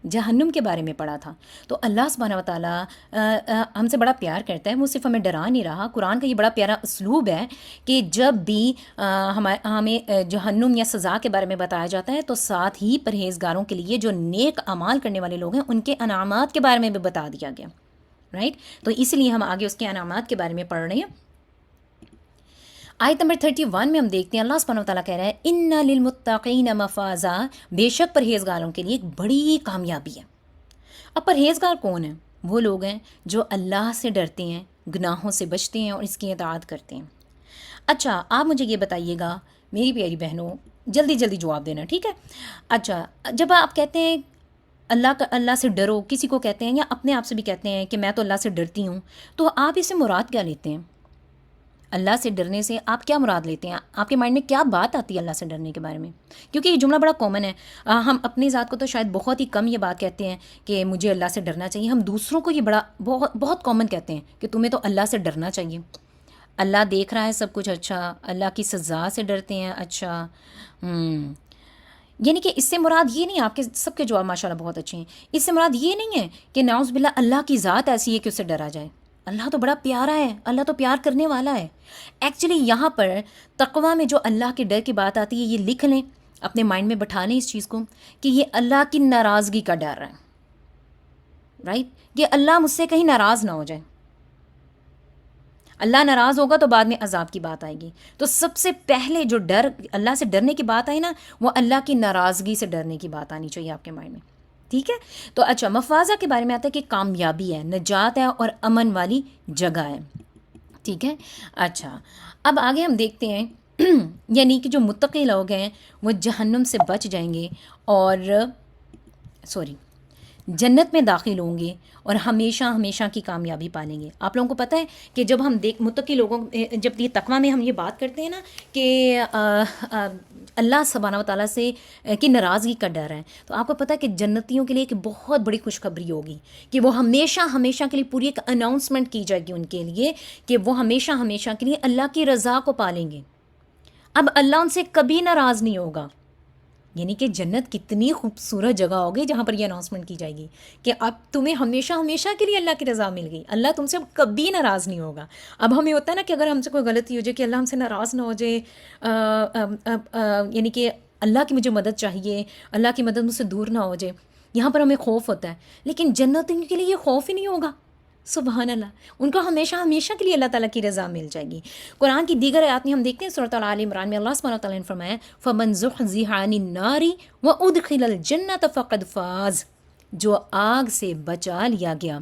جہنم کے بارے میں پڑھا تھا. تو اللہ سبحانہ و تعالیٰ ہم سے بڑا پیار کرتا ہے، وہ صرف ہمیں ڈرا نہیں رہا. قرآن کا یہ بڑا پیارا اسلوب ہے کہ جب بھی ہمیں جہنم یا سزا کے بارے میں بتایا جاتا ہے تو ساتھ ہی پرہیزگاروں کے لیے جو نیک اعمال کرنے والے لوگ ہیں ان کے انعامات کے بارے میں بھی بتا دیا گیا، رائٹ. تو اس لیے ہم آگے اس کے انعامات کے بارے میں پڑھ رہے ہیں. آیت نمبر 31 میں ہم دیکھتے ہیں اللہ سبحانہ و تعالیٰ کہہ رہا ہے ان للمتقین مفازا، بے شک پرہیزگاروں کے لیے ایک بڑی کامیابی ہے. اب پرہیزگار کون ہیں؟ وہ لوگ ہیں جو اللہ سے ڈرتے ہیں، گناہوں سے بچتے ہیں اور اس کی اطاعت کرتے ہیں. اچھا آپ مجھے یہ بتائیے گا میری پیاری بہنوں، جلدی جلدی جواب دینا، ٹھیک ہے. اچھا جب آپ کہتے ہیں اللہ سے ڈرو، کسی کو کہتے ہیں یا اپنے آپ سے بھی کہتے ہیں کہ میں تو اللہ سے ڈرتی ہوں، تو آپ اس سے مراد کیا لیتے ہیں؟ اللہ سے ڈرنے سے آپ کیا مراد لیتے ہیں؟ آپ کے مائنڈ میں کیا بات آتی ہے اللہ سے ڈرنے کے بارے میں؟ کیونکہ یہ جملہ بڑا کامن ہے. ہم اپنی ذات کو تو شاید بہت ہی کم یہ بات کہتے ہیں کہ مجھے اللہ سے ڈرنا چاہیے. ہم دوسروں کو یہ بہت بہت کامن کہتے ہیں کہ تمہیں تو اللہ سے ڈرنا چاہیے، اللہ دیکھ رہا ہے سب کچھ. اچھا اللہ کی سزا سے ڈرتے ہیں. اچھا یعنی کہ اس سے مراد یہ نہیں، آپ کے سب کے جواب ماشاءاللہ بہت اچھے ہیں. اس سے مراد یہ نہیں ہے کہ نعوذ باللہ اللہ کی ذات ایسی ہے کہ اس سے ڈرا جائے. اللہ تو بڑا پیارا ہے، اللہ تو پیار کرنے والا ہے. ایکچولی یہاں پر تقویٰ میں جو اللہ کے ڈر کی بات آتی ہے، یہ لکھ لیں، اپنے مائنڈ میں بٹھا لیں اس چیز کو کہ یہ اللہ کی ناراضگی کا ڈر ہے، رائٹ. کہ اللہ مجھ سے کہیں ناراض نہ ہو جائے. اللہ ناراض ہوگا تو بعد میں عذاب کی بات آئے گی. تو سب سے پہلے جو ڈر اللہ سے ڈرنے کی بات آئی نا، وہ اللہ کی ناراضگی سے ڈرنے کی بات آنی چاہیے آپ کے مائنڈ میں، ٹھیک ہے. تو اچھا مفازہ کے بارے میں آتا ہے کہ کامیابی ہے، نجات ہے اور امن والی جگہ ہے، ٹھیک ہے. اچھا اب آگے ہم دیکھتے ہیں یعنی کہ جو متقی لوگ ہیں وہ جہنم سے بچ جائیں گے اور جنت میں داخل ہوں گے اور ہمیشہ ہمیشہ کی کامیابی پالیں گے. آپ لوگوں کو پتہ ہے کہ جب ہم متقی لوگوں جب یہ تقویٰ میں ہم یہ بات کرتے ہیں نا کہ اللہ سبحانہ و تعالیٰ سے کی ناراضگی کا ڈر ہے، تو آپ کو پتہ ہے کہ جنتیوں کے لیے ایک بہت بڑی خوشخبری ہوگی کہ وہ ہمیشہ ہمیشہ کے لیے پوری ایک اناؤنسمنٹ کی جائے گی ان کے لیے کہ وہ ہمیشہ ہمیشہ کے لیے اللہ کی رضا کو پالیں گے. اب اللہ ان سے کبھی ناراض نہیں ہوگا، یعنی کہ جنت کتنی خوبصورت جگہ ہوگی جہاں پر یہ اناؤنسمنٹ کی جائے گی کہ اب تمہیں ہمیشہ ہمیشہ کے لیے اللہ کی رضا مل گئی، اللہ تم سے اب کبھی ناراض نہیں ہوگا۔ اب ہمیں ہوتا ہے نا کہ اگر ہم سے کوئی غلطی ہو جائے کہ اللہ ہم سے ناراض نہ ہو جائے، یعنی کہ اللہ کی مجھے مدد چاہیے، اللہ کی مدد مجھ سے دور نہ ہو جائے، یہاں پر ہمیں خوف ہوتا ہے، لیکن جنتوں کے لیے یہ خوف ہی نہیں ہوگا۔ سبحان اللہ، ان کو ہمیشہ ہمیشہ کے لیے اللہ تعالیٰ کی رضا مل جائے گی۔ قرآن کی دیگر آیات میں ہم دیکھتے ہیں، سورۃ آل عمران میں اللہ سبحانہ وتعالیٰ نے فرمایا فَمَنْ زُحْزِحَ عَنِ النَّارِ وَأُدْخِلَ الْجَنَّةَ فَقَدْ فَازَ، جو آگ سے بچا لیا گیا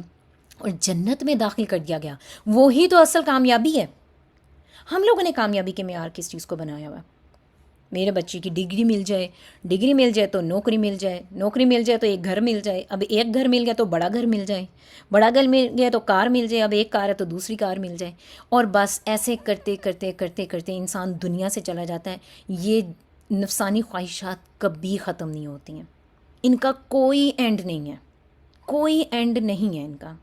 اور جنت میں داخل کر دیا گیا، وہی تو اصل کامیابی ہے۔ ہم لوگوں نے کامیابی کے معیار کس چیز کو بنایا ہوا ہے؟ میرے بچے کی ڈگری مل جائے، ڈگری مل جائے تو نوکری مل جائے، نوکری مل جائے تو ایک گھر مل جائے، اب ایک گھر مل گیا تو بڑا گھر مل جائے، بڑا گھر مل گیا تو کار مل جائے، اب ایک کار ہے تو دوسری کار مل جائے، اور بس ایسے کرتے کرتے کرتے کرتے انسان دنیا سے چلا جاتا ہے۔ یہ نفسانی خواہشات کبھی ختم نہیں ہوتی ہیں، ان کا کوئی اینڈ نہیں ہے، کوئی اینڈ نہیں ہے ان کا۔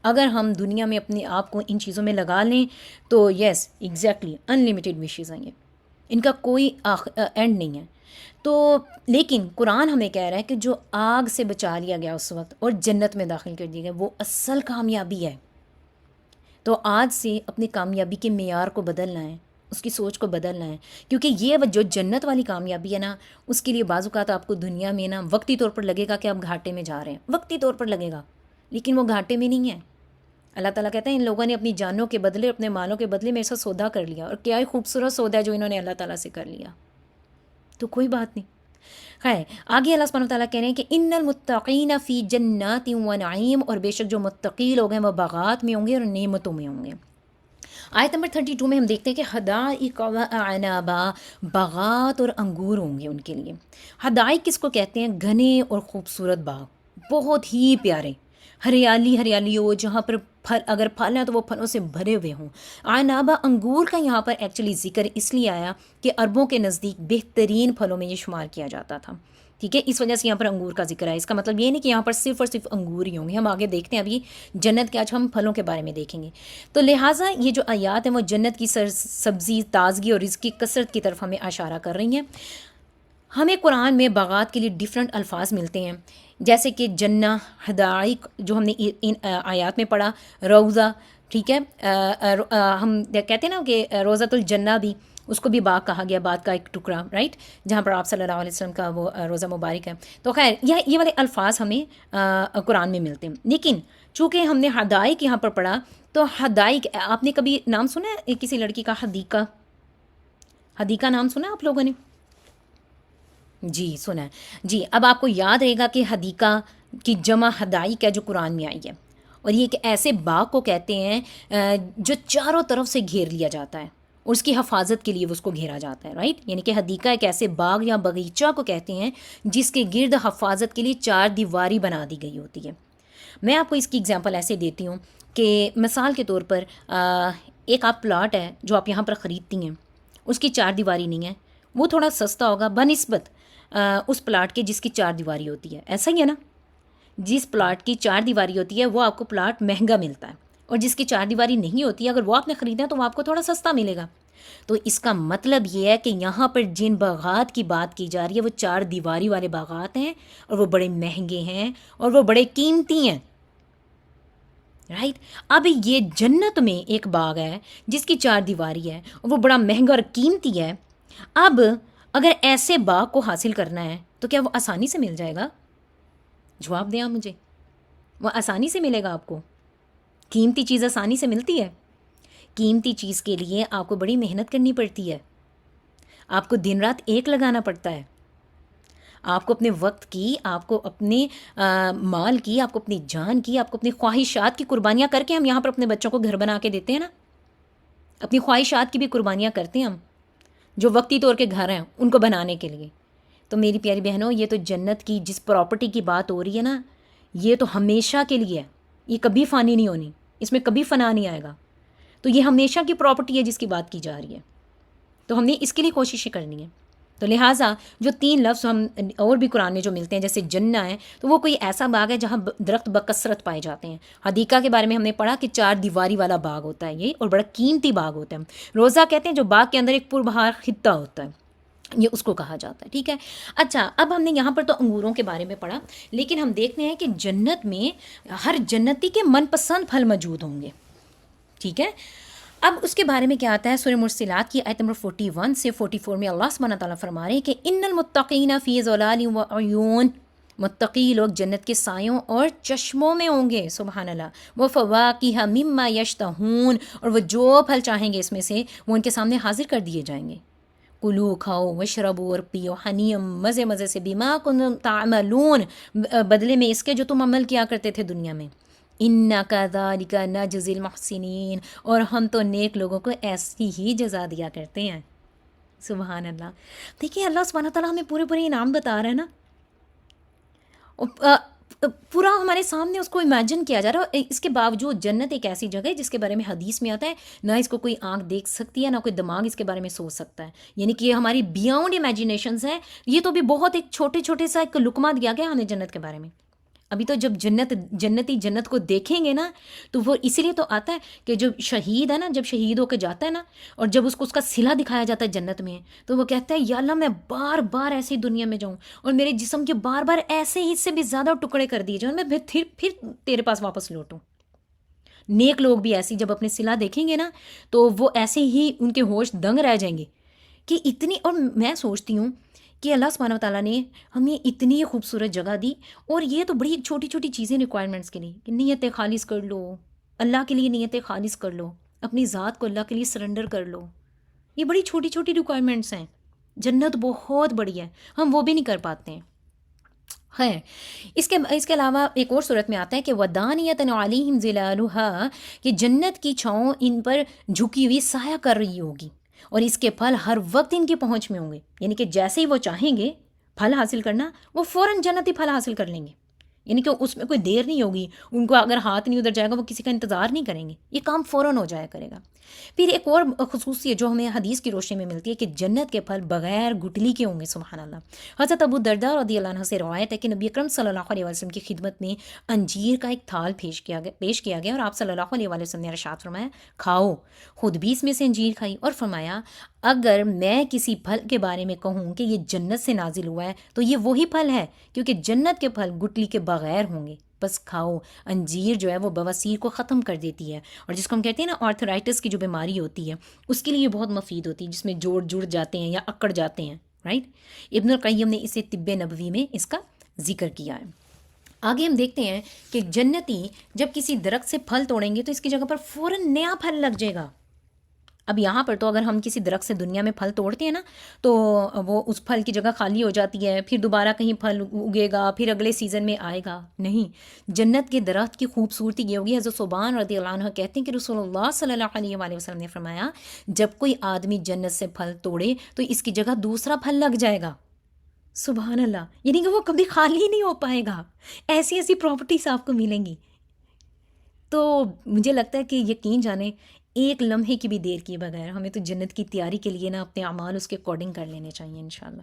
اگر ہم دنیا میں اپنے آپ کو ان چیزوں میں لگا لیں تو یس ایگزیکٹلی ان لمیٹیڈ وشیز ہیں یہ، ان کا کوئی اینڈ نہیں ہے۔ تو لیکن قرآن ہمیں کہہ رہا ہے کہ جو آگ سے بچا لیا گیا اس وقت اور جنت میں داخل کر دیا گیا، وہ اصل کامیابی ہے۔ تو آج سے اپنی کامیابی کے معیار کو بدلنا ہے، اس کی سوچ کو بدلنا ہے، کیونکہ یہ جو جنت والی کامیابی ہے نا، اس کے لیے بعض اوقات آپ کو دنیا میں نا وقتی طور پر لگے گا کہ آپ گھاٹے میں جا رہے ہیں، وقتی طور پر لگے گا، لیکن وہ گھاٹے میں نہیں ہے۔ اللہ تعالیٰ کہتے ہیں ان لوگوں نے اپنی جانوں کے بدلے، اپنے مالوں کے بدلے میرے ساتھ سودا کر لیا، اور کیا ہی خوبصورت سودا ہے جو انہوں نے اللہ تعالیٰ سے کر لیا۔ تو کوئی بات نہیں، خیر آگے اللہ سبحانہ وتعالیٰ کہہ رہے ہیں کہ ان المتقین فی جنات و نعیم، اور بے شک جو متقی لوگ ہیں وہ باغات میں ہوں گے اور نعمتوں میں ہوں گے۔ آیت نمبر 32 میں ہم دیکھتے ہیں کہ حدائق و اعنابا، باغات اور انگور ہوں گے ان کے لیے۔ حدائق کس کو کہتے ہیں؟ گھنے اور خوبصورت باغ، بہت ہی پیارے، ہریالی ہریالی ہو، جہاں پر پھل اگر پھل ہیں تو وہ پھلوں سے بھرے ہوئے ہوں۔ عنابا انگور کا یہاں پر ایکچولی ذکر اس لیے آیا کہ عربوں کے نزدیک بہترین پھلوں میں یہ شمار کیا جاتا تھا، ٹھیک ہے، اس وجہ سے یہاں پر انگور کا ذکر ہے۔ اس کا مطلب یہ نہیں کہ یہاں پر صرف اور صرف انگور ہی ہوں گے، ہم آگے دیکھتے ہیں ابھی جنت کے، آج ہم پھلوں کے بارے میں دیکھیں گے۔ تو لہٰذا یہ جو آیات ہیں وہ جنت کی سبزی، تازگی اور رزق کی کثرت کی طرف ہمیں اشارہ کر رہی ہیں۔ ہمیں قرآن میں باغات کے لیے ڈیفرنٹ الفاظ ملتے ہیں، جیسے کہ جنہ، حدائق جو ہم نے ان آیات میں پڑھا، روضہ، ٹھیک ہے، ہم کہتے ہیں نا کہ روضۃ الجنہ بھی، اس کو بھی باغ کہا گیا، باغ کا ایک ٹکڑا، رائٹ، جہاں پر آپ صلی اللہ علیہ وسلم کا وہ روضہ مبارک ہے۔ تو خیر یہ والے الفاظ ہمیں قرآن میں ملتے ہیں، لیکن چونکہ ہم نے حدائق یہاں پر پڑھا، تو حدائق آپ نے کبھی نام سنا ہے کسی لڑکی کا؟ حدیقہ، حدیقہ نام سنا آپ لوگوں نے؟ جی سنا ہے جی۔ اب آپ کو یاد رہے گا کہ حدیقہ کی جمع حدائق ہے جو قرآن میں آئی ہے، اور یہ ایک ایسے باغ کو کہتے ہیں جو چاروں طرف سے گھیر لیا جاتا ہے، اور اس کی حفاظت کے لیے اس کو گھیرا جاتا ہے، رائٹ، یعنی کہ حدیقہ ایک ایسے باغ یا باغیچہ کو کہتے ہیں جس کے گرد حفاظت کے لیے چار دیواری بنا دی گئی ہوتی ہے۔ میں آپ کو اس کی اگزامپل ایسے دیتی ہوں کہ مثال کے طور پر ایک آپ پلاٹ ہے جو آپ یہاں پر خریدتی ہیں، اس کی چار دیواری نہیں ہے، وہ تھوڑا سستا ہوگا بنسبت اس پلاٹ کے جس کی چار دیواری ہوتی ہے، ایسا ہی ہے نا؟ جس پلاٹ کی چار دیواری ہوتی ہے وہ آپ کو پلاٹ مہنگا ملتا ہے، اور جس کی چار دیواری نہیں ہوتی ہے اگر وہ آپ نے خریدا تو وہ آپ کو تھوڑا سستا ملے گا۔ تو اس کا مطلب یہ ہے کہ یہاں پر جن باغات کی بات کی جا رہی ہے وہ چار دیواری والے باغات ہیں، اور وہ بڑے مہنگے ہیں اور وہ بڑے قیمتی ہیں، رائٹ۔ اب یہ جنت میں ایک باغ ہے جس کی چار دیواری ہے اور وہ بڑا مہنگا اور قیمتی ہے۔ اب اگر ایسے باغ کو حاصل کرنا ہے تو کیا وہ آسانی سے مل جائے گا؟ جواب دیں آپ مجھے، وہ آسانی سے ملے گا آپ کو؟ قیمتی چیز آسانی سے ملتی ہے؟ قیمتی چیز کے لیے آپ کو بڑی محنت کرنی پڑتی ہے، آپ کو دن رات ایک لگانا پڑتا ہے، آپ کو اپنے وقت کی، آپ کو اپنے مال کی، آپ کو اپنی جان کی، آپ کو اپنی خواہشات کی قربانیاں کر کے ہم یہاں پر اپنے بچوں کو گھر بنا کے دیتے ہیں نا، اپنی خواہشات کی بھی قربانیاں کرتے ہیں ہم، جو وقتی طور کے گھر ہیں ان کو بنانے کے لیے۔ تو میری پیاری بہنوں، یہ تو جنت کی جس پراپرٹی کی بات ہو رہی ہے نا، یہ تو ہمیشہ کے لیے ہے، یہ کبھی فانی نہیں ہونی، اس میں کبھی فنا نہیں آئے گا، تو یہ ہمیشہ کی پراپرٹی ہے جس کی بات کی جا رہی ہے، تو ہم نے اس کے لیے کوششیں کرنی ہے۔ تو لہٰذا جو تین لفظ ہم اور بھی قرآن میں جو ملتے ہیں، جیسے جنہ ہے تو وہ کوئی ایسا باغ ہے جہاں درخت بکثرت پائے جاتے ہیں۔ حدیقہ کے بارے میں ہم نے پڑھا کہ چار دیواری والا باغ ہوتا ہے یہ، اور بڑا قیمتی باغ ہوتا ہے۔ روضہ کہتے ہیں جو باغ کے اندر ایک پربہار خطہ ہوتا ہے، یہ اس کو کہا جاتا ہے، ٹھیک ہے۔ اچھا، اب ہم نے یہاں پر تو انگوروں کے بارے میں پڑھا، لیکن ہم دیکھتے ہیں کہ جنت میں ہر جنتی کے من پسند پھل موجود ہوں گے، ٹھیک ہے۔ اب اس کے بارے میں کیا آتا ہے، سورہ مرسلات کی آیت نمبر 41 سے 44 میں اللہ سبحانہ تعالیٰ فرما رہے ہیں کہ ان المتقین فی ظلال و عیون، متقی لوگ جنت کے سایوں اور چشموں میں ہوں گے، سبحان اللہ، وہ فواکہ مما یشتہون، اور وہ جو پھل چاہیں گے اس میں سے وہ ان کے سامنے حاضر کر دیے جائیں گے۔ کلو، کھاؤ، وشربو، اور پیو، حنیم، مزے مزے سے، بیما کنتم تعملون، بدلے میں اس کے جو تم عمل کیا کرتے تھے دنیا میں، انا کذالک نجزی المحسنین، اور ہم تو نیک لوگوں کو ایسی ہی جزا دیا کرتے ہیں، سبحان اللہ۔ دیکھیے اللہ سبحانہ تعالیٰ ہمیں پورے پورے انعام بتا رہا ہے نا، پورا ہمارے سامنے اس کو امیجن کیا جا رہا ہے۔ اس کے باوجود جنت ایک ایسی جگہ ہے جس کے بارے میں حدیث میں آتا ہے نہ اس کو کوئی آنکھ دیکھ سکتی ہے، نہ کوئی دماغ اس کے بارے میں سوچ سکتا ہے، یعنی کہ یہ ہماری بیاؤنڈ امیجینیشنز ہیں۔ یہ تو بھی بہت ایک چھوٹے چھوٹے سا ایک لقمہ دیا گیا ہمیں جنت کے بارے میں۔ ابھی تو جب جنتی جنت کو دیکھیں گے نا، تو وہ اسی لیے تو آتا ہے کہ جو شہید ہے نا، جب شہید ہو کے جاتا ہے نا، اور جب اس کو اس کا صلہ دکھایا جاتا ہے جنت میں، تو وہ کہتا ہے یا اللہ میں بار بار ایسی دنیا میں جاؤں اور میرے جسم کے بار بار ایسے ہی سے بھی زیادہ ٹکڑے کر دیے جاؤں، میں پھر تیرے پاس واپس لوٹوں۔ نیک لوگ بھی ایسی جب اپنے صلہ دیکھیں گے نا، تو وہ ایسے ہی ان کے ہوش دنگ رہ جائیں گے کہ اتنی، اور میں سوچتی ہوں کہ اللہ سبحانہ تعالیٰ نے ہمیں اتنی خوبصورت جگہ دی، اور یہ تو بڑی چھوٹی چھوٹی چیزیں ریکوائرمنٹس کے لیے کہ نیتیں خالص کر لو، اللہ کے لیے نیتیں خالص کر لو، اپنی ذات کو اللہ کے لیے سرنڈر کر لو، یہ بڑی چھوٹی چھوٹی ریکوائرمنٹس ہیں۔ جنت بہت بڑی ہے، ہم وہ بھی نہیں کر پاتے ہیں۔ خیر، اس کے علاوہ ایک اور صورت میں آتا ہے کہ وَدَانِيَةً عَلَيْهِمْ ظِلَالُهَا، کہ جنت کی چھاؤں ان پر جھکی ہوئی سایہ کر رہی ہوگی، اور اس کے پھل ہر وقت ان کی پہنچ میں ہوں گے، یعنی کہ جیسے ہی وہ چاہیں گے پھل حاصل کرنا، وہ فوراً جنتی پھل حاصل کر لیں گے، یعنی کہ اس میں کوئی دیر نہیں ہوگی، ان کو اگر ہاتھ نہیں ادھر جائے گا وہ کسی کا انتظار نہیں کریں گے، یہ کام فوراً ہو جایا کرے گا۔ پھر ایک اور خصوصیت جو ہمیں حدیث کی روشنی میں ملتی ہے کہ جنت کے پھل بغیر گٹلی کے ہوں گے، سبحان اللہ۔ حضرت ابو درداء رضی اللہ عنہ سے روایت ہے کہ نبی اکرم صلی اللہ علیہ وسلم کی خدمت میں انجیر کا ایک تھال پیش کیا گیا اور آپ صلی اللہ علیہ وسلم نے ارشاد فرمایا کھاؤ، خود بھی اس میں سے انجیر کھائی، اور فرمایا اگر میں کسی پھل کے بارے میں کہوں کہ یہ جنت سے نازل ہوا ہے تو یہ وہی پھل ہے، کیونکہ جنت کے پھل گٹلی کے بغیر ہوں گے، بس کھاؤ۔ انجیر جو ہے وہ بواسیر کو ختم کر دیتی ہے، اور جس کو ہم کہتے ہیں نا آرتھرائٹس کی جو بیماری ہوتی ہے اس کے لیے یہ بہت مفید ہوتی ہے، جس میں جوڑ جڑ جاتے ہیں یا اکڑ جاتے ہیں، رائٹ۔ ابن القیم نے اسے طب نبوی میں اس کا ذکر کیا ہے۔ آگے ہم دیکھتے ہیں کہ جنتی جب کسی درخت سے پھل توڑیں گے تو اس کی جگہ پر فوراً نیا پھل لگ جائے گا۔ اب یہاں پر تو اگر ہم کسی درخت سے دنیا میں پھل توڑتے ہیں نا تو وہ اس پھل کی جگہ خالی ہو جاتی ہے، پھر دوبارہ کہیں پھل اگے گا، پھر اگلے سیزن میں آئے گا، نہیں۔ جنت کے درخت کی خوبصورتی یہ ہوگی، حضرت صوبان رضی اللہ عنہ کہتے ہیں کہ رسول اللہ صلی اللہ علیہ وآلہ وسلم نے فرمایا جب کوئی آدمی جنت سے پھل توڑے تو اس کی جگہ دوسرا پھل لگ جائے گا، سبحان اللہ، یعنی کہ وہ کبھی خالی نہیں ہو پائے گا، ایسی ایسی پراپرٹیز آپ کو ملیں گی۔ تو مجھے لگتا ہے کہ یقین جانے ایک لمحے کی بھی دیر کیے بغیر ہمیں تو جنت کی تیاری کے لیے نا اپنے اعمال اس کے اکارڈنگ کر لینے چاہیے انشاءاللہ۔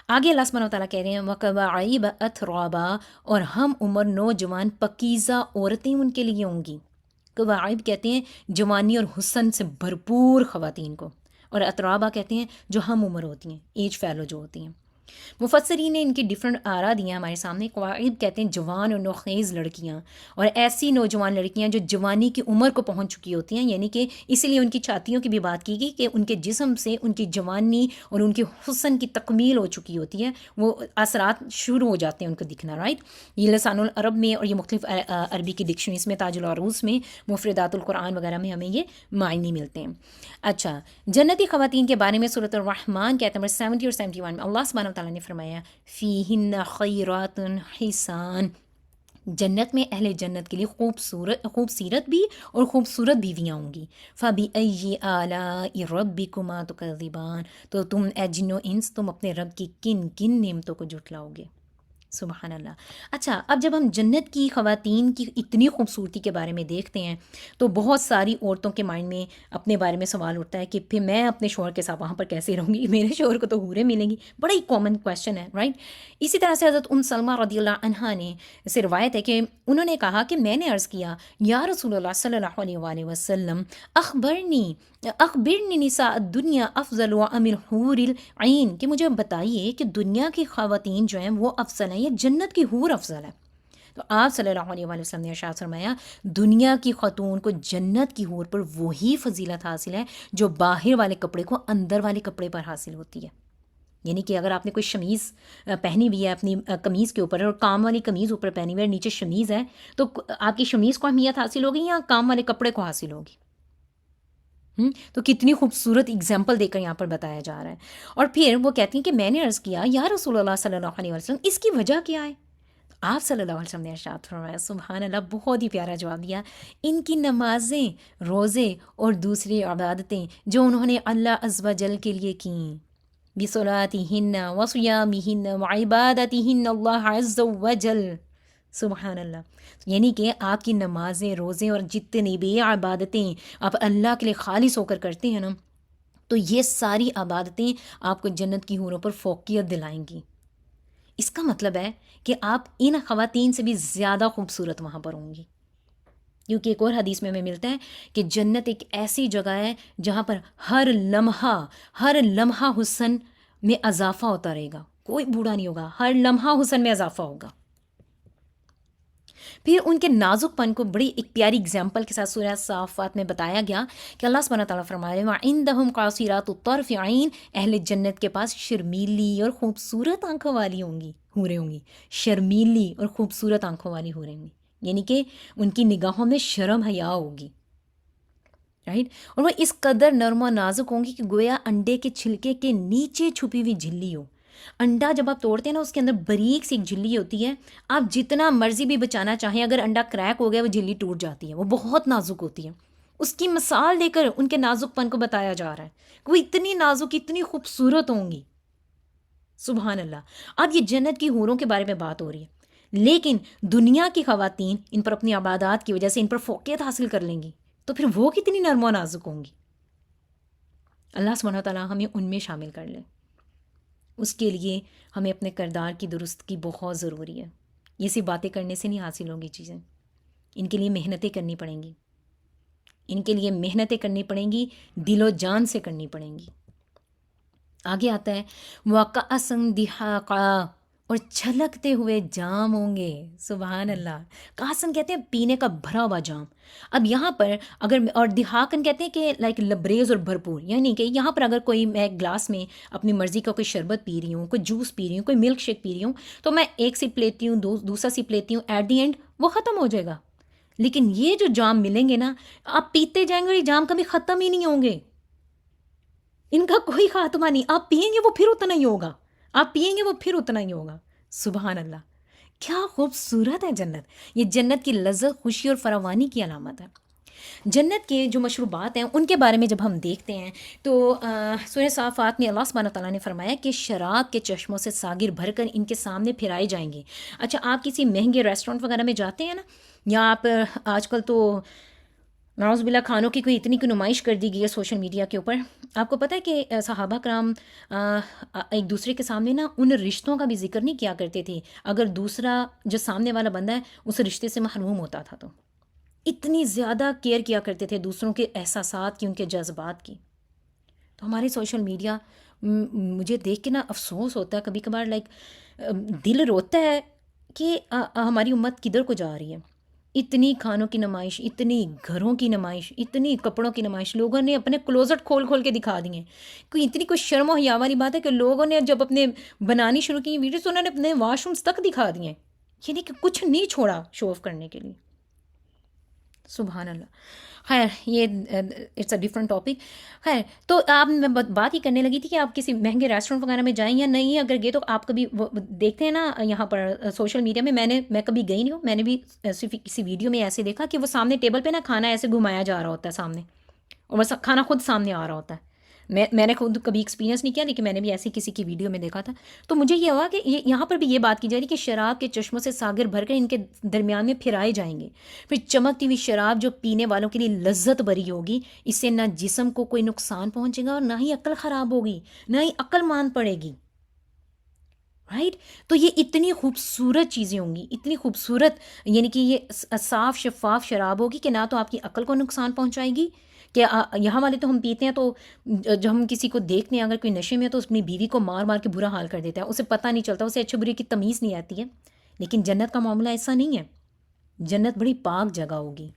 آگے اللہ سبحانہ وتعالیٰ کہہ رہے ہیں وَكَوَاعِبَ أَتْرَابًا، اور ہم عمر نوجوان پکیزہ عورتیں ان کے لیے ہوں گی۔ کواعب کہتے ہیں جوانی اور حسن سے بھرپور خواتین کو، اور اترابا کہتے ہیں جو ہم عمر ہوتی ہیں، ایج فیلو جو ہوتی ہیں۔ مفسرین نے ان کی ڈیفرنٹ آرا دی ہیں ہمارے سامنے۔ قواعد کہتے ہیں جوان اور نوخیز لڑکیاں، اور ایسی نوجوان لڑکیاں جو جوانی کی عمر کو پہنچ چکی ہوتی ہیں، یعنی کہ اس لیے ان کی چھاتیوں کی بھی بات کی گئی کہ ان کے جسم سے ان کی جوانی اور ان کے حسن کی تکمیل ہو چکی ہوتی ہے، وہ اثرات شروع ہو جاتے ہیں ان کو دکھنا، رائٹ۔ یہ لسان العرب میں اور یہ مختلف عربی کی ڈکشنریز میں، تاج العروض میں، مفردات القرآن وغیرہ میں ہمیں یہ معنی ملتے ہیں۔ اچھا، جنتی خواتین کے بارے میں سورۃ الرحمن کے آیت نمبر 70 اور 71 میں اللہ سبحانہ تعالیٰ نے فرمایا فیہن خیرات حسان، جنت میں اہل جنت کے لیے خوبصورت بھی اور خوبصورت بیویاں ہوں گی۔ فَبِأَيِّ آلَاءِ رَبِّكُمَا تُكَذِّبَانِ، تو تم اے جن و انس تم اپنے رب کی کن کن نعمتوں کو جھٹلاؤ گے، سبحان اللہ. اچھا، اب جب ہم جنت کی خواتین کی اتنی خوبصورتی کے بارے میں دیکھتے ہیں تو بہت ساری عورتوں کے مائنڈ میں اپنے بارے میں سوال اٹھتا ہے کہ پھر میں اپنے شوہر کے ساتھ وہاں پر کیسے رہوں گی، میرے شوہر کو تو حوریں ملیں گی. بڑا ہی کامن کویشچن ہے، رائٹ. اسی طرح سے حضرت سلمہ رضی اللہ عنہا نے سے روایت ہے کہ انہوں نے کہا کہ میں نے عرض کیا یا رسول اللہ صلی اللہ علیہ وآلہ وسلم اخبرنی نساء الدنیا افضل و ام الحور العین، کہ مجھے بتائیے کہ دنیا کی خواتین جو ہیں وہ افضل ہیں یا جنت کی حور افضل ہے. تو آپ صلی اللہ علیہ وآلہ وسلم نے ارشاد فرمایا دنیا کی خاتون کو جنت کی حور پر وہی فضیلت حاصل ہے جو باہر والے کپڑے کو اندر والے کپڑے پر حاصل ہوتی ہے. یعنی کہ اگر آپ نے کوئی شمیز پہنی ہوئی ہے اپنی قمیض کے اوپر، اور کام والی قمیض اوپر پہنی ہوئی ہے اور نیچے شمیز ہے، تو آپ کی شمیز کو اہمیت حاصل ہوگی یا کام والے کپڑے کو حاصل ہوگی؟ تو کتنی خوبصورت اگزامپل دے کر یہاں پر بتایا جا رہا ہے. اور پھر وہ کہتی ہیں کہ میں نے عرض کیا یا رسول اللہ صلی اللہ علیہ وسلم اس کی وجہ کیا ہے؟ آپ صلی اللہ علیہ وسلم نے ارشاد فرمایا، سبحان اللہ، بہت ہی پیارا جواب دیا، ان کی نمازیں، روزے اور دوسری عبادتیں جو انہوں نے اللہ عز و جل کے لیے کیں، بصلاتہن وصیامہن وعبادتہن اللہ عز و جل. سبحان اللہ. یعنی کہ آپ کی نمازیں، روزے اور جتنی بھی عبادتیں آپ اللہ کے لیے خالص ہو کر کرتے ہیں نا، تو یہ ساری عبادتیں آپ کو جنت کی حوروں پر فوقیت دلائیں گی. اس کا مطلب ہے کہ آپ ان خواتین سے بھی زیادہ خوبصورت وہاں پر ہوں گی، کیونکہ ایک اور حدیث میں ہمیں ملتا ہے کہ جنت ایک ایسی جگہ ہے جہاں پر ہر لمحہ حسن میں اضافہ ہوتا رہے گا، کوئی بوڑھا نہیں ہوگا، ہر لمحہ حسن میں اضافہ ہوگا. پھر ان کے نازک پن کو بڑی ایک پیاری اگزامپل کے ساتھ سورہ صافات میں بتایا گیا کہ اللہ سبحانہ تعالیٰ فرما رہے ہیں وَعِندَهُمْ قَاصِرَاتُ الطَّرْفِ عِین، اہل جنت کے پاس شرمیلی اور خوبصورت آنکھوں والی حوریں ہوں گی، شرمیلی اور خوبصورت آنکھوں والی حوریں ہوں گی، یعنی کہ ان کی نگاہوں میں شرم حیا ہوگی، رائٹ. اور وہ اس قدر نرم و نازک ہوں گی کہ گویا انڈے کے چھلکے کے نیچے چھپی ہوئی جھلی ہو. انڈا جب آپ توڑتے ہیں نا، اس کے اندر باریک سی ایک جھلی ہوتی ہے، آپ جتنا مرضی بھی بچانا چاہیں، اگر انڈا کریک ہو گیا وہ جھلی ٹوٹ جاتی ہے، وہ بہت نازک ہوتی ہے. اس کی مثال دے کر ان کے نازک پن کو بتایا جا رہا ہے کہ وہ اتنی نازک، اتنی خوبصورت ہوں گی. سبحان اللہ. اب یہ جنت کی حوروں کے بارے میں بات ہو رہی ہے، لیکن دنیا کی خواتین ان پر اپنی عبادات کی وجہ سے ان پر فوقیت حاصل کر لیں گی، تو پھر وہ کتنی نرم و نازک ہوں گی. اللہ سبحانہ تعالیٰ ہمیں ان میں شامل کر لے. اس کے لیے ہمیں اپنے کردار کی درستگی بہت ضروری ہے. یہ سی باتیں کرنے سے نہیں حاصل ہوں گی چیزیں، ان کے لیے محنتیں کرنی پڑیں گی، ان کے لیے محنتیں کرنی پڑیں گی، دل و جان سے کرنی پڑیں گی. آگے آتا ہے وَكَأْسًا دِحَاقًا، اور چھلکتے ہوئے جام ہوں گے. سبحان اللہ. کاسن کہتے ہیں پینے کا بھرا ہوا جام. اب یہاں پر اگر، اور دہاقن کہتے ہیں کہ لائک لبریز اور بھرپور، یعنی کہ یہاں پر اگر کوئی میں گلاس میں اپنی مرضی کا کوئی شربت پی رہی ہوں، کوئی جوس پی رہی ہوں، کوئی ملک شیک پی رہی ہوں، تو میں ایک سپ لیتی ہوں، دوسرا سپ لیتی ہوں، ایٹ دی اینڈ وہ ختم ہو جائے گا. لیکن یہ جو جام ملیں گے نا، آپ پیتے جائیں گے اور یہ جام کبھی ختم ہی نہیں ہوں گے، ان کا کوئی خاتمہ نہیں. آپ پئیں گے وہ پھر اتنا ہی ہوگا، آپ پئیں گے وہ پھر اتنا ہی ہوگا. سبحان اللہ. کیا خوبصورت ہے جنت. یہ جنت کی لذت، خوشی اور فراوانی کی علامت ہے. جنت کے جو مشروبات ہیں ان کے بارے میں جب ہم دیکھتے ہیں تو سورہ صافات میں اللہ سبحانہ تعالیٰ نے فرمایا کہ شراب کے چشموں سے ساغر بھر کر ان کے سامنے پھرائے جائیں گے. اچھا، آپ کسی مہنگے ریسٹورینٹ وغیرہ میں جاتے ہیں نا، یا آپ آج کل تو نعوذ باللہ کھانوں کی کوئی اتنی کی نمائش کر دی گئی ہے سوشل میڈیا کے اوپر. آپ کو پتہ ہے کہ صحابہ کرام ایک دوسرے کے سامنے نا ان رشتوں کا بھی ذکر نہیں کیا کرتے تھے اگر دوسرا جو سامنے والا بندہ ہے اس رشتے سے محروم ہوتا تھا. تو اتنی زیادہ کیئر کیا کرتے تھے دوسروں کے احساسات کی، ان کے جذبات کی. تو ہمارے سوشل میڈیا مجھے دیکھ کے نا افسوس ہوتا ہے کبھی کبھار، لائک دل روتا ہے کہ ہماری امت کدھر کو جا رہی ہے. اتنی کھانوں کی نمائش، اتنی گھروں کی نمائش، اتنی کپڑوں کی نمائش، لوگوں نے اپنے کلوزٹ کھول کھول کے دکھا دیے. کوئی اتنی کوئی شرم و حیا والی بات ہے کہ لوگوں نے جب اپنے بنانی شروع کی ویڈیوز تو انہوں نے اپنے واش رومس تک دکھا دیے، یعنی کہ کچھ نہیں چھوڑا شو آف کرنے کے لیے. سبحان اللہ. خیر، یہ اٹس اے ڈفرینٹ ٹاپک. خیر، تو آپ میں بات ہی کرنے لگی تھی کہ آپ کسی مہنگے ریسٹورینٹ وغیرہ میں جائیں یا نہیں، اگر گئے تو آپ کبھی وہ دیکھتے ہیں نا یہاں پر سوشل میڈیا میں. میں کبھی گئی نہیں ہوں، میں نے بھی صرف کسی ویڈیو میں ایسے دیکھا کہ وہ سامنے ٹیبل پہ نا کھانا ایسے گھمایا جا رہا ہوتا ہے سامنے، اور بس کھانا خود سامنے آ رہا ہوتا ہے. میں نے خود کبھی ایکسپیرینس نہیں کیا، لیکن میں نے بھی ایسی کسی کی ویڈیو میں دیکھا تھا. تو مجھے یہ ہوا کہ یہاں پر بھی یہ بات کی جا رہی کہ شراب کے چشموں سے ساغر بھر کر ان کے درمیان میں پھرائے جائیں گے. پھر چمکتی ہوئی شراب جو پینے والوں کے لیے لذت بری ہوگی، اس سے نہ جسم کو کوئی نقصان پہنچے گا اور نہ ہی عقل خراب ہوگی، نہ ہی عقل مان پڑے گی. رائٹ. تو یہ اتنی خوبصورت چیزیں ہوں گی، اتنی خوبصورت، یعنی کہ یہ صاف شفاف شراب ہوگی کہ نہ تو آپ کی عقل کو نقصان پہنچائے گی. کہ یہاں والے تو ہم پیتے ہیں تو جب ہم کسی کو دیکھتے ہیں اگر کوئی نشے میں ہے تو اپنی بیوی کو مار مار کے برا حال کر دیتا ہے، اسے پتہ نہیں چلتا، اسے اچھے برے کی تمیز نہیں آتی ہے. لیکن جنت کا معاملہ ایسا نہیں ہے. جنت بڑی پاک جگہ ہوگی.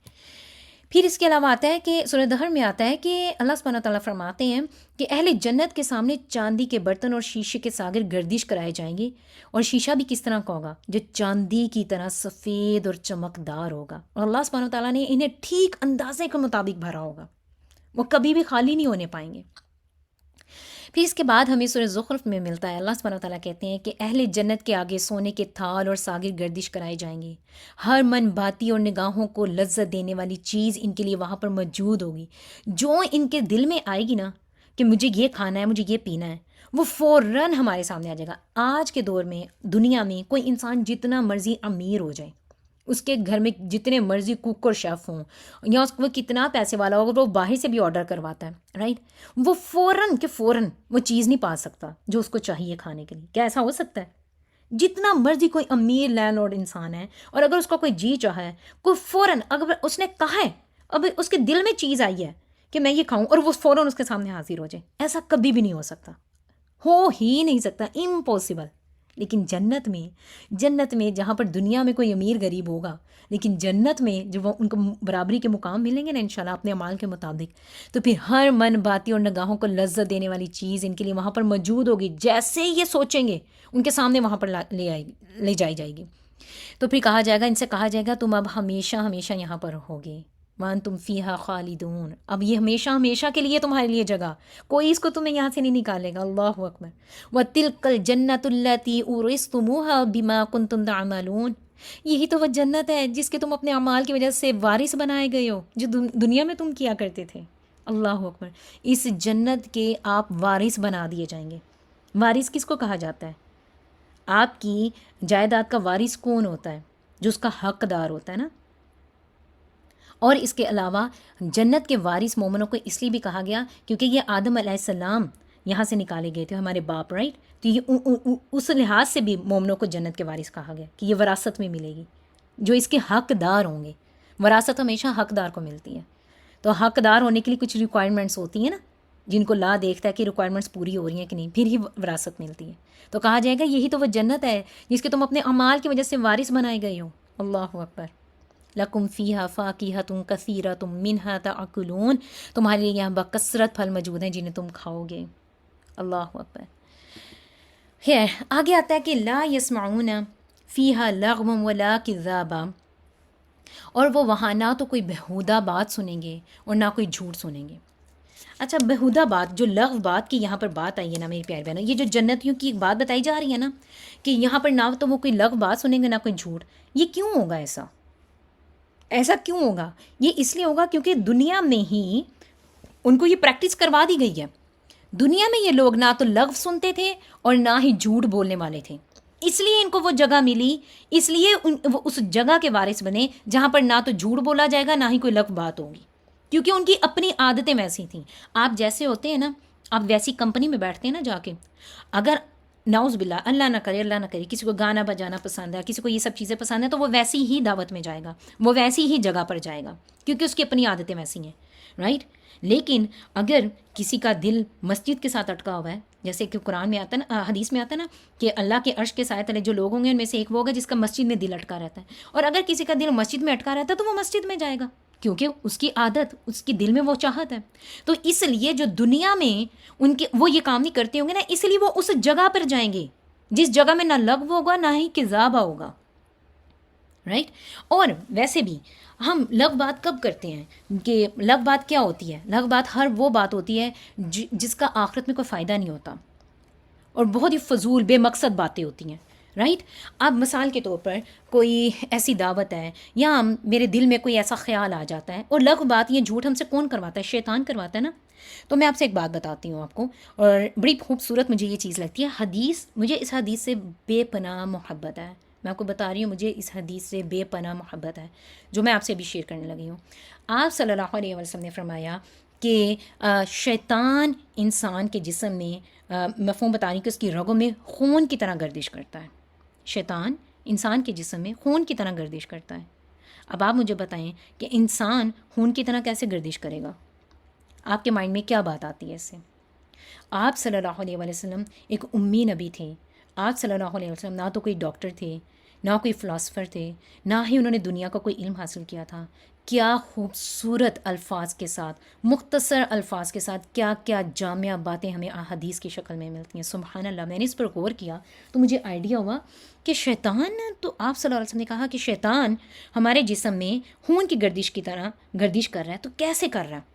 پھر اس کے علاوہ آتا ہے کہ سورہ دہر میں آتا ہے کہ اللہ سبحانہ تعالیٰ فرماتے ہیں کہ اہل جنت کے سامنے چاندی کے برتن اور شیشے کے ساغر گردش کرائے جائیں گے. اور شیشہ بھی کس طرح کا ہوگا؟ جو چاندی کی طرح سفید اور چمکدار ہوگا. اور اللہ سبحانہ تعالیٰ نے انہیں ٹھیک اندازے کے مطابق بھرا ہوگا، وہ کبھی بھی خالی نہیں ہونے پائیں گے. پھر اس کے بعد ہمیں سورہ زخرف میں ملتا ہے، اللہ سبحانہ تعالیٰ کہتے ہیں کہ اہل جنت کے آگے سونے کے تھال اور ساغر گردش کرائے جائیں گے. ہر من بھاتی اور نگاہوں کو لذت دینے والی چیز ان کے لیے وہاں پر موجود ہوگی. جو ان کے دل میں آئے گی نا کہ مجھے یہ کھانا ہے، مجھے یہ پینا ہے، وہ فوراً ہمارے سامنے آ جائے گا. آج کے دور میں دنیا میں کوئی انسان جتنا مرضی امیر ہو جائے، اس کے گھر میں جتنے مرضی کوک اور شیف ہوں، یا اس کو کتنا پیسے والا ہو، اگر وہ باہر سے بھی آرڈر کرواتا ہے، رائٹ، وہ فوراً وہ چیز نہیں پا سکتا جو اس کو چاہیے کھانے کے لیے. کیا ایسا ہو سکتا ہے؟ جتنا مرضی کوئی امیر لینڈ لارڈ انسان ہے، اور اگر اس کا کوئی جی چاہا ہے، کوئی فوراً اگر اس نے کہا ہے، اب اس کے دل میں چیز آئی ہے کہ میں یہ کھاؤں، اور وہ فوراً اس کے سامنے حاضر ہو جائے، ایسا کبھی بھی نہیں ہو سکتا، ہو ہی نہیں سکتا، امپاسبل. لیکن جنت میں جہاں پر دنیا میں کوئی امیر غریب ہوگا، لیکن جنت میں جب وہ ان کو برابری کے مقام ملیں گے نا انشاءاللہ اپنے اعمال کے مطابق، تو پھر ہر من باتی اور نگاہوں کو لذت دینے والی چیز ان کے لیے وہاں پر موجود ہوگی. جیسے ہی یہ سوچیں گے ان کے سامنے وہاں پر لے جائی جائے گی. تو پھر کہا جائے گا، ان سے کہا جائے گا تم اب ہمیشہ ہمیشہ یہاں پر ہوگے. وَأَنْتُمْ فِيهَا خَالِدُونَ. اب یہ ہمیشہ ہمیشہ کے لیے تمہارے لیے جگہ، کوئی اس کو تمہیں یہاں سے نہیں نکالے گا. اللہ اکبر. وَتِلْكَ الْجَنَّةُ الَّتِي أُورِثْتُمُوهَا بِمَا كُنْتُمْ تَعْمَلُونَ. یہی تو وہ جنت ہے جس کے تم اپنے اعمال کی وجہ سے وارث بنائے گئے ہو، جو دنیا میں تم کیا کرتے تھے. اللہ اکبر. اس جنت کے آپ وارث بنا دیے جائیں گے. وارث کس کو کہا جاتا ہے؟ آپ کی جائیداد کا وارث کون ہوتا ہے؟ جو اس کا حقدار ہوتا ہے نا. اور اس کے علاوہ جنت کے وارث مومنوں کو اس لیے بھی کہا گیا کیونکہ یہ آدم علیہ السلام یہاں سے نکالے گئے تھے، ہمارے باپ، رائٹ. تو یہ اس لحاظ سے بھی مومنوں کو جنت کے وارث کہا گیا کہ یہ وراثت میں ملے گی، جو اس کے حقدار ہوں گے. وراثت ہمیشہ حقدار کو ملتی ہے. تو حقدار ہونے کے لیے کچھ ریکوائرمنٹس ہوتی ہیں نا، جن کو لا دیکھتا ہے کہ ریکوائرمنٹس پوری ہو رہی ہیں کہ نہیں، پھر ہی وراثت ملتی ہے. تو کہا جائے گا یہی تو وہ جنت ہے جس کے تم اپنے اعمال کی وجہ سے وارث بنائے گئے ہو. اللہ اکبر. لَكُمْ فِيهَا فَاكِهَةٌ كَثِيرَةٌ مِّنْهَا تَأْكُلُونَ. تمہارے لیے یہاں بکثرت پھل موجود ہیں جنہیں تم کھاؤ گے. اللہ اکبر. خیر آگے آتا ہے کہ لا يسمعون فِيهَا لَغْوًا وَلَا كِذَّابًا. اور وہ وہاں نہ تو کوئی بہودہ بات سنیں گے اور نہ کوئی جھوٹ سنیں گے. اچھا، بہودہ بات، جو لغو بات کی یہاں پر بات آئی ہے نا میری پیاری بہنوں، یہ جو جنتیوں کی ایک بات بتائی جا رہی ہے نا کہ یہاں پر نہ تو وہ کوئی لغو بات سنیں گے نہ کوئی جھوٹ، یہ کیوں ہوگا؟ ایسا کیوں ہوگا؟ یہ اس لیے ہوگا کیونکہ دنیا میں ہی ان کو یہ پریکٹس کروا دی گئی ہے. دنیا میں یہ لوگ نہ تو لغو سنتے تھے اور نہ ہی جھوٹ بولنے والے تھے، اس لیے ان کو وہ جگہ ملی، اس لیے وہ اس جگہ کے وارث بنے جہاں پر نہ تو جھوٹ بولا جائے گا نہ ہی کوئی لغو بات ہوگی، کیونکہ ان کی اپنی عادتیں ویسی تھیں. آپ جیسے ہوتے ہیں نا، آپ ویسی کمپنی میں بیٹھتے ہیں نا جا کے، اگر نعوذ باللہ اللہ نہ کرے کسی کو گانا بجانا پسند ہے، کسی کو یہ سب چیزیں پسند ہیں، تو وہ ویسی ہی دعوت میں جائے گا، وہ ویسی ہی جگہ پر جائے گا، کیونکہ اس کی اپنی عادتیں ویسی ہیں، رائٹ. لیکن اگر کسی کا دل مسجد کے ساتھ اٹکا ہوا ہے، جیسے کہ قرآن میں آتا ہے نا، حدیث میں آتا ہے نا کہ اللہ کے عرش کے سائے تلے جو لوگ ہوں گے ان میں سے ایک وہ ہوگا جس کا مسجد میں دل اٹکا رہتا ہے. اور اگر کسی کا دل مسجد میں اٹکا رہتا ہے تو وہ مسجد میں جائے گا، کیونکہ اس کی عادت، اس کی دل میں وہ چاہت ہے. تو اس لیے جو دنیا میں ان کے وہ یہ کام نہیں کرتے ہوں گے نا، اس لیے وہ اس جگہ پر جائیں گے جس جگہ میں نہ لغو ہوگا نہ ہی کذابہ ہوگا، رائٹ. اور ویسے بھی ہم لغو بات کب کرتے ہیں کہ لغو بات کیا ہوتی ہے؟ لغو بات ہر وہ بات ہوتی ہے جس کا آخرت میں کوئی فائدہ نہیں ہوتا، اور بہت ہی فضول بے مقصد باتیں ہوتی ہیں، رائٹ. اب مثال کے طور پر کوئی ایسی دعوت ہے یا میرے دل میں کوئی ایسا خیال آ جاتا ہے، اور لغو بات یہ جھوٹ ہم سے کون کرواتا ہے؟ شیطان کرواتا ہے نا. تو میں آپ سے ایک بات بتاتی ہوں آپ کو، اور بڑی خوبصورت مجھے یہ چیز لگتی ہے حدیث. مجھے اس حدیث سے بے پناہ محبت ہے. میں آپ کو بتا رہی ہوں، مجھے اس حدیث سے بے پناہ محبت ہے جو میں آپ سے ابھی شیئر کرنے لگی ہوں. آپ صلی اللہ علیہ وسلم نے فرمایا کہ شیطان انسان کے جسم میں، مفہوم بتا رہی کہ اس کی رگوں میں خون کی طرح گردش کرتا ہے. شیطان انسان کے جسم میں خون کی طرح گردش کرتا ہے. اب آپ مجھے بتائیں کہ انسان خون کی طرح کیسے گردش کرے گا؟ آپ کے مائنڈ میں کیا بات آتی ہے اس سے؟ آپ صلی اللہ علیہ وسلم ایک امی نبی تھے. آپ صلی اللہ علیہ وسلم نہ تو کوئی ڈاکٹر تھے، نہ کوئی فلاسفر تھے، نہ ہی انہوں نے دنیا کا کوئی علم حاصل کیا تھا. کیا خوبصورت الفاظ کے ساتھ، مختصر الفاظ کے ساتھ کیا کیا جامع باتیں ہمیں حدیث کی شکل میں ملتی ہیں. سبحان اللہ. میں نے اس پر غور کیا تو مجھے آئیڈیا ہوا کہ شیطان، تو آپ صلی اللہ علیہ وسلم نے کہا کہ شیطان ہمارے جسم میں خون کی گردش کی طرح گردش کر رہا ہے. تو کیسے کر رہا ہے؟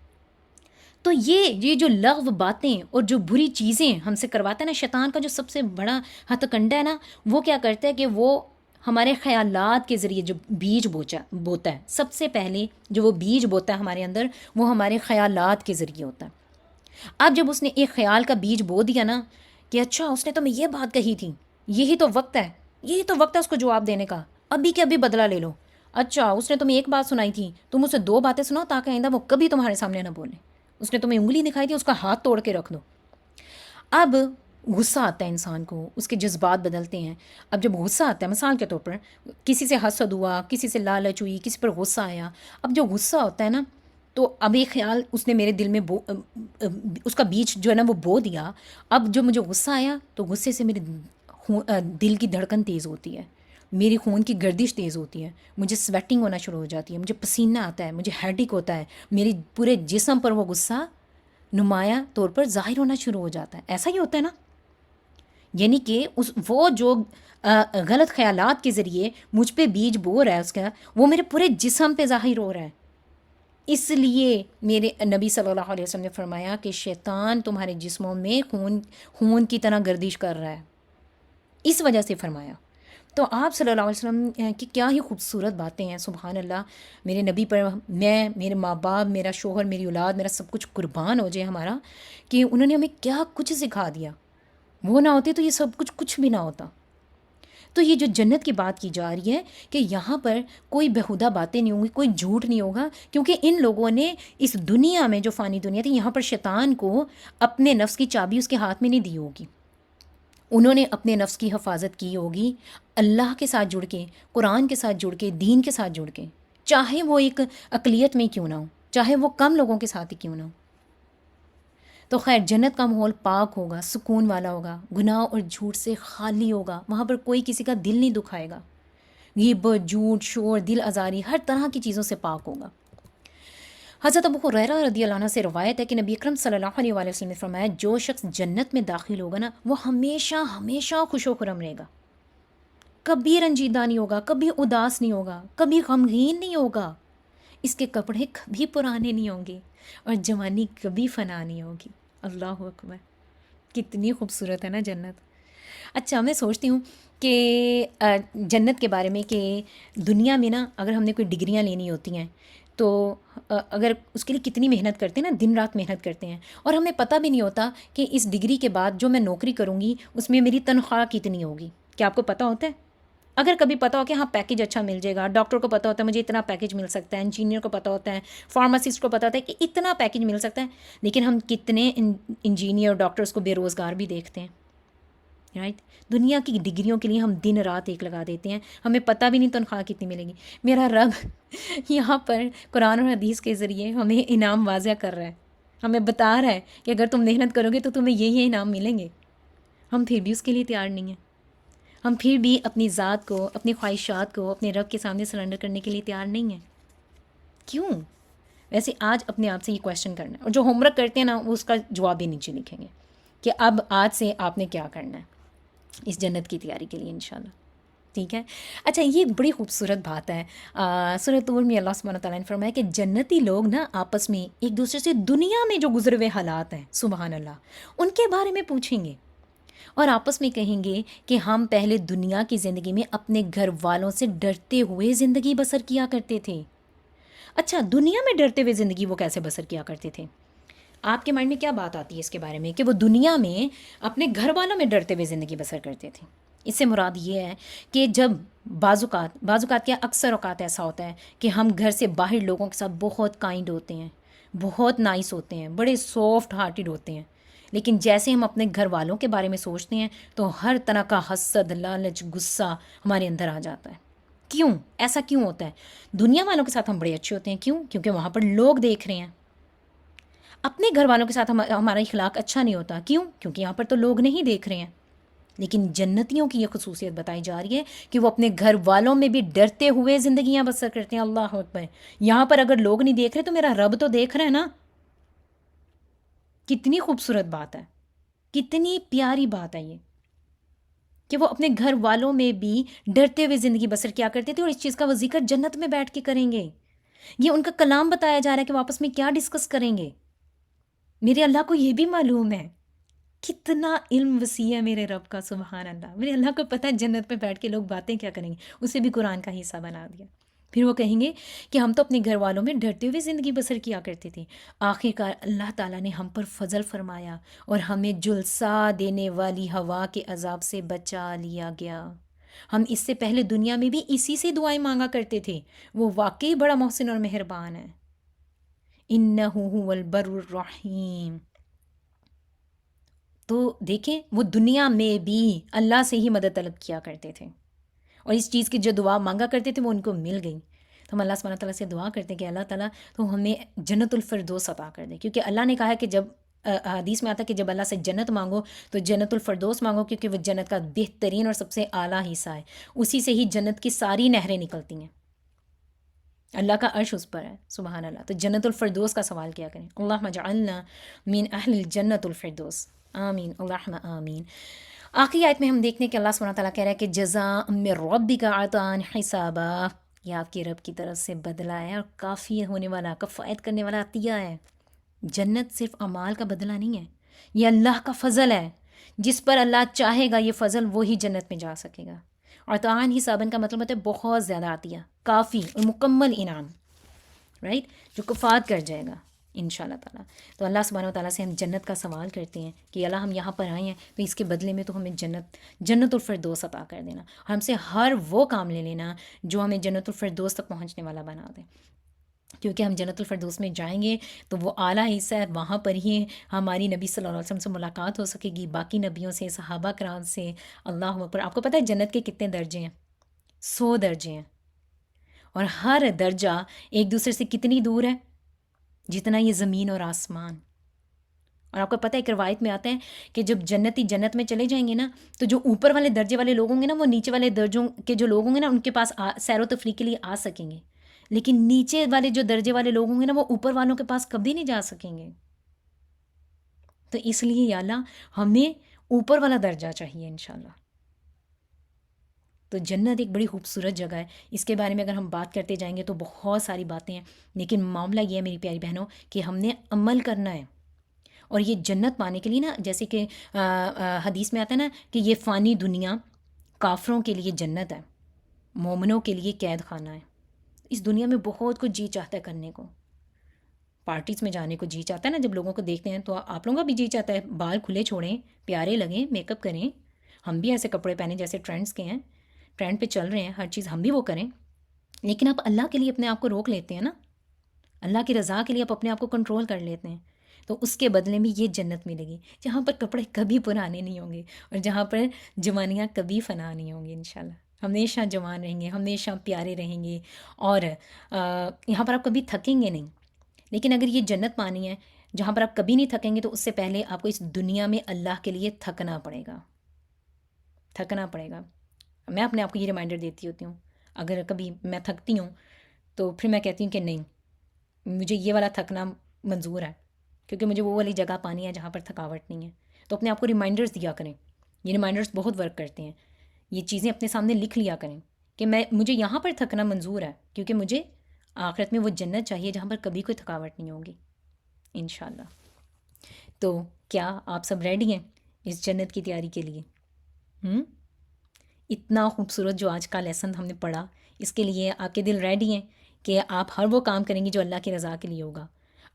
تو یہ جو لغو باتیں اور جو بری چیزیں ہم سے کرواتا ہے نا، شیطان کا جو سب سے بڑا ہتھ کنڈا ہے نا، وہ کیا کرتا ہے کہ وہ ہمارے خیالات کے ذریعے جو بیج بوتا ہے، سب سے پہلے جو وہ بیج بوتا ہے ہمارے اندر، وہ ہمارے خیالات کے ذریعے ہوتا ہے. اب جب اس نے ایک خیال کا بیج بو دیا نا کہ اچھا اس نے تو میں یہ بات کہی تھی، یہی تو وقت ہے، یہی تو وقت ہے اس کو جواب دینے کا، ابھی کے ابھی بدلہ لے لو. اچھا اس نے تمہیں ایک بات سنائی تھی، تم اسے 2 باتیں سناؤ تاکہ آئندہ وہ کبھی تمہارے سامنے نہ بولے. اس نے تمہیں انگلی دکھائی تھی، اس کا ہاتھ توڑ کے رکھ دو. اب غصہ آتا ہے انسان کو، اس کے جذبات بدلتے ہیں. اب جب غصہ آتا ہے، مثال کے طور پر کسی سے حسد ہوا، کسی سے لالچ ہوئی، کسی پر غصہ آیا. اب جو غصہ ہوتا ہے نا، تو اب ایک خیال اس نے میرے دل میں اس کا بیج جو ہے نا وہ بو دیا. اب جو مجھے غصہ آیا تو غصے سے میرے دل کی دھڑکن تیز ہوتی ہے، میری خون کی گردش تیز ہوتی ہے، مجھے سویٹنگ ہونا شروع ہو جاتی ہے، مجھے پسینہ آتا ہے، مجھے ہیڈیک ہوتا ہے، میری پورے جسم پر وہ غصہ نمایاں طور پر ظاہر ہونا شروع ہو جاتا ہے. ایسا ہی ہوتا ہے نا، یعنی کہ وہ جو غلط خیالات کے ذریعے مجھ پہ بیج بو رہا ہے اس کا، وہ میرے پورے جسم پہ ظاہر ہو رہا ہے. اس لیے میرے نبی صلی اللہ علیہ وسلم نے فرمایا کہ شیطان تمہارے جسموں میں خون کی طرح گردش کر رہا ہے، اس وجہ سے فرمایا. تو آپ صلی اللہ علیہ وسلم کی کیا ہی خوبصورت باتیں ہیں. سبحان اللہ. میرے نبی پر میں، میرے ماں باپ، میرا شوہر، میری اولاد، میرا سب کچھ قربان ہو جائے ہمارا، کہ انہوں نے ہمیں کیا کچھ سکھا دیا. وہ نہ ہوتے تو یہ سب کچھ بھی نہ ہوتا. تو یہ جو جنت کی بات کی جا رہی ہے کہ یہاں پر کوئی بیہودہ باتیں نہیں ہوں گی، کوئی جھوٹ نہیں ہوگا، کیونکہ ان لوگوں نے اس دنیا میں جو فانی دنیا تھی، یہاں پر شیطان کو اپنے نفس کی چابی اس کے ہاتھ میں نہیں دی ہوگی. انہوں نے اپنے نفس کی حفاظت کی ہوگی اللہ کے ساتھ جڑ کے، قرآن کے ساتھ جڑ کے، دین کے ساتھ جڑ کے، چاہے وہ ایک اقلیت میں کیوں نہ ہو، چاہے وہ کم لوگوں کے ساتھ ہی کیوں نہ ہو. تو خیر جنت کا ماحول پاک ہوگا، سکون والا ہوگا، گناہ اور جھوٹ سے خالی ہوگا. وہاں پر کوئی کسی کا دل نہیں دکھائے گا. غیبت، جھوٹ، شور، دل آزاری، ہر طرح کی چیزوں سے پاک ہوگا. حضرت ابو ہریرہ رضی اللہ عنہ سے روایت ہے کہ نبی اکرم صلی اللہ علیہ وآلہ وسلم نے فرمایا جو شخص جنت میں داخل ہوگا نا، وہ ہمیشہ ہمیشہ خوش و خرم رہے گا، کبھی رنجیدہ نہیں ہوگا، کبھی اداس نہیں ہوگا، کبھی غمگین نہیں ہوگا. اس کے کپڑے کبھی پرانے نہیں ہوں گے اور جوانی کبھی فنا نہیں ہوگی. اللہ اکبر. کتنی خوبصورت ہے نا جنت. اچھا میں سوچتی ہوں کہ جنت کے بارے میں کہ دنیا میں نا اگر ہم نے کوئی ڈگریاں لینی ہوتی ہیں تو اگر اس کے لیے کتنی محنت کرتے ہیں نا، دن رات محنت کرتے ہیں، اور ہمیں پتہ بھی نہیں ہوتا کہ اس ڈگری کے بعد جو میں نوکری کروں گی اس میں میری تنخواہ کتنی ہوگی. کیا آپ کو پتہ ہوتا ہے؟ اگر کبھی پتہ ہو کہ ہاں پیکیج اچھا مل جائے گا، ڈاکٹر کو پتہ ہوتا ہے مجھے اتنا پیکیج مل سکتا ہے، انجینئر کو پتہ ہوتا ہے، فارماسسٹ کو پتہ ہوتا ہے کہ اتنا پیکیج مل سکتا ہے، لیکن ہم کتنے انجینئر ڈاکٹرز کو بے روزگار بھی دیکھتے ہیں. رائٹ. دنیا کی ڈگریوں کے لیے ہم دن رات ایک لگا دیتے ہیں، ہمیں پتہ بھی نہیں تنخواہ کتنی ملے گی. میرا رب یہاں پر قرآن اور حدیث کے ذریعے ہمیں انعام واضح کر رہا ہے، ہمیں بتا رہا ہے کہ اگر تم محنت کرو گے تو تمہیں یہ انعام ملیں گے. ہم پھر بھی اس کے لیے تیار نہیں ہیں. ہم پھر بھی اپنی ذات کو، اپنی خواہشات کو اپنے رب کے سامنے سرنڈر کرنے کے لیے تیار نہیں ہیں. کیوں؟ ویسے آج اپنے آپ سے یہ کویشچن کرنا ہے، اور جو ہوم ورک کرتے ہیں نا وہ اس کا جواب بھی نیچے لکھیں گے کہ اب آج سے آپ نے کیا کرنا ہے اس جنت کی تیاری کے لیے انشاءاللہ. ٹھیک ہے. اچھا یہ بڑی خوبصورت بات ہے. سورۃ طور میں اللہ سبحانہ تعالیٰ نے فرمایا کہ جنتی لوگ نا آپس میں ایک دوسرے سے دنیا میں جو گزرے ہوئے حالات ہیں، سبحان اللہ، ان کے بارے میں پوچھیں گے. اور آپس میں کہیں گے کہ ہم پہلے دنیا کی زندگی میں اپنے گھر والوں سے ڈرتے ہوئے زندگی بسر کیا کرتے تھے. اچھا، دنیا میں ڈرتے ہوئے زندگی وہ کیسے بسر کیا کرتے تھے؟ آپ کے مائنڈ میں کیا بات آتی ہے اس کے بارے میں کہ وہ دنیا میں اپنے گھر والوں میں ڈرتے ہوئے زندگی بسر کرتے تھے؟ اس سے مراد یہ ہے کہ جب بعض اوقات کیا، اکثر اوقات ایسا ہوتا ہے کہ ہم گھر سے باہر لوگوں کے ساتھ بہت کائنڈ ہوتے ہیں، بہت نائس ہوتے ہیں، بڑے سافٹ ہارٹیڈ ہوتے ہیں، لیکن جیسے ہم اپنے گھر والوں کے بارے میں سوچتے ہیں تو ہر طرح کا حسد، لالچ، غصہ ہمارے اندر آ جاتا ہے. کیوں ایسا کیوں ہوتا ہے؟ دنیا والوں کے ساتھ ہم بڑے اچھے ہوتے ہیں، کیوں؟ کیونکہ وہاں پر لوگ دیکھ رہے ہیں. اپنے گھر والوں کے ساتھ ہمارا اخلاق اچھا نہیں ہوتا، کیوں؟ کیونکہ یہاں پر تو لوگ نہیں دیکھ رہے ہیں. لیکن جنتیوں کی یہ خصوصیت بتائی جا رہی ہے کہ وہ اپنے گھر والوں میں بھی ڈرتے ہوئے زندگیاں بسر کرتے ہیں. اللہ اکبر. یہاں پر اگر لوگ نہیں دیکھ رہے تو میرا رب تو دیکھ رہا ہے نا. کتنی خوبصورت بات ہے، کتنی پیاری بات ہے یہ کہ وہ اپنے گھر والوں میں بھی ڈرتے ہوئے زندگی بسر کیا کرتے تھے. اور اس چیز کا وہ ذکر جنت میں بیٹھ کے کریں گے. یہ ان کا کلام بتایا جا رہا ہے کہ وہ آپس میں کیا ڈسکس کریں گے. میرے اللہ کو یہ بھی معلوم ہے. کتنا علم وسیع ہے میرے رب کا، سبحان اللہ. میرے اللہ کو پتہ ہے جنت میں بیٹھ کے لوگ باتیں کیا کریں گے. اسے بھی قرآن کا حصہ بنا دیا. پھر وہ کہیں گے کہ ہم تو اپنے گھر والوں میں ڈرتے ہوئے زندگی بسر کیا کرتے تھے. آخر کار اللہ تعالیٰ نے ہم پر فضل فرمایا اور ہمیں جلسا دینے والی ہوا کے عذاب سے بچا لیا گیا. ہم اس سے پہلے دنیا میں بھی اسی سے دعائیں مانگا کرتے تھے. وہ واقعی بڑا محسن اور مہربان ہے. انہ هو البر الرحیم. تو دیکھیں وہ دنیا میں بھی اللہ سے ہی مدد طلب کیا کرتے تھے، اور اس چیز کی جو دعا مانگا کرتے تھے وہ ان کو مل گئی. تو ہم اللہ سبحانہ تعالیٰ سے دعا کرتے ہیں کہ اللہ تعالیٰ تو ہمیں جنت الفردوس عطا کر دے، کیونکہ اللہ نے کہا ہے کہ جب حدیث میں آتا ہے کہ جب اللہ سے جنت مانگو تو جنت الفردوس مانگو، کیونکہ وہ جنت کا بہترین اور سب سے اعلیٰ حصہ ہے. اسی سے ہی جنت کی ساری نہریں نکلتی ہیں. اللہ کا عرش اس پر ہے، سبحان اللہ. تو جنت الفردوس کا سوال کیا کریں. اللہم اجعلنا من اہل الجنت الفردوس، آمین اللہم آمین. آخری آیت میں ہم دیکھتے ہیں کہ اللہ سبحانہ تعالیٰ کہہ رہا ہے کہ جزاء من ربک عطاء حسابا. یہ آپ کے رب کی طرف سے بدلہ ہے اور کافی ہونے والا، کفایت کرنے والا عطیہ ہے. جنت صرف اعمال کا بدلہ نہیں ہے، یہ اللہ کا فضل ہے. جس پر اللہ چاہے گا یہ فضل وہی جنت میں جا سکے گا. اور تعان حساباً کا مطلب ہوتا ہے بہت زیادہ عطیہ، کافی اور مکمل انعام، رائٹ، جو کفایت کر جائے گا انشاءاللہ تعالیٰ. تو اللہ سبحانہ و تعالیٰ سے ہم جنت کا سوال کرتے ہیں کہ اللہ ہم یہاں پر آئے ہیں تو اس کے بدلے میں تو ہمیں جنت الفردوس عطا کر دینا. ہم سے ہر وہ کام لے لینا جو ہمیں جنت الفردوس تک پہنچنے والا بنا دے، کیونکہ ہم جنت الفردوس میں جائیں گے تو وہ اعلیٰ حصہ ہے. وہاں پر ہی ہماری نبی صلی اللہ علیہ وسلم سے ملاقات ہو سکے گی، باقی نبیوں سے، صحابہ کرام سے. اللہ اکبر. آپ کو پتہ ہے جنت کے کتنے درجے ہیں؟ 100 درجے ہیں، اور ہر درجہ ایک دوسرے سے کتنی دور ہے؟ جتنا یہ زمین اور آسمان. اور آپ کو پتہ ہے ایک روایت میں آتا ہے کہ جب جنتی جنت میں چلے جائیں گے نا تو جو اوپر والے درجے والے لوگ ہوں گے نا وہ نیچے والے درجوں کے جو لوگ ہوں گے نا ان کے پاس سیر و تفریح کے لیے آ سکیں گے، لیکن نیچے والے جو درجے والے لوگ ہوں گے نا وہ اوپر والوں کے پاس کبھی نہیں جا سکیں گے. تو اس لیے یا اللہ ہمیں اوپر والا درجہ چاہیے انشاءاللہ. تو جنت ایک بڑی خوبصورت جگہ ہے. اس کے بارے میں اگر ہم بات کرتے جائیں گے تو بہت ساری باتیں ہیں، لیکن معاملہ یہ ہے میری پیاری بہنوں کہ ہم نے عمل کرنا ہے. اور یہ جنت پانے کے لیے نا، جیسے کہ حدیث میں آتا ہے نا کہ یہ فانی دنیا کافروں کے لیے جنت ہے، مومنوں کے لیے قید خانہ ہے. اس دنیا میں بہت کچھ جی چاہتا ہے کرنے کو. پارٹیز میں جانے کو جی چاہتا ہے نا، جب لوگوں کو دیکھتے ہیں تو آپ لوگوں کا بھی جی چاہتا ہے بال کھلے چھوڑیں، پیارے لگیں، میک اپ کریں. ہم بھی ایسے کپڑے پہنیں جیسے ٹرینڈس کے ہیں، ٹرینڈ پہ چل رہے ہیں، ہر چیز ہم بھی وہ کریں. لیکن آپ اللہ کے لیے اپنے آپ کو روک لیتے ہیں نا، اللہ کی رضا کے لیے آپ اپنے آپ کو کنٹرول کر لیتے ہیں، تو اس کے بدلے میں یہ جنت ملے گی جہاں پر کپڑے کبھی پرانے نہیں ہوں گے اور جہاں پر جوانیاں کبھی فنا نہیں ہوں گی. انشاءاللہ ہمیشہ جوان رہیں گے، ہمیشہ پیارے رہیں گے، اور یہاں پر آپ کبھی تھکیں گے نہیں. لیکن اگر یہ جنت پانی ہے جہاں پر آپ کبھی نہیں تھکیں گے تو اس سے پہلے آپ کو اس دنیا میں اللہ کے لیے تھکنا پڑے گا، تھکنا پڑے گا. میں اپنے آپ کو یہ ریمائنڈر دیتی ہوتی ہوں، اگر کبھی میں تھکتی ہوں تو پھر میں کہتی ہوں کہ نہیں، مجھے یہ والا تھکنا منظور ہے، کیونکہ مجھے وہ والی جگہ پانی ہے جہاں پر تھکاوٹ نہیں ہے. تو اپنے آپ کو ریمائنڈرز دیا کریں. یہ ریمائنڈرز بہت ورک کرتے ہیں. یہ چیزیں اپنے سامنے لکھ لیا کریں کہ مجھے یہاں پر تھکنا منظور ہے، کیونکہ مجھے آخرت میں وہ جنت چاہیے جہاں پر کبھی کوئی تھکاوٹ نہیں ہوگی انشاءاللہ. تو کیا آپ سب ریڈی ہیں اس جنت کی تیاری کے لیے؟ ہم؟ اتنا خوبصورت جو آج کا لیسن ہم نے پڑھا، اس کے لیے آپ کے دل ریڈی ہیں کہ آپ ہر وہ کام کریں گے جو اللہ کی رضا کے لیے ہوگا؟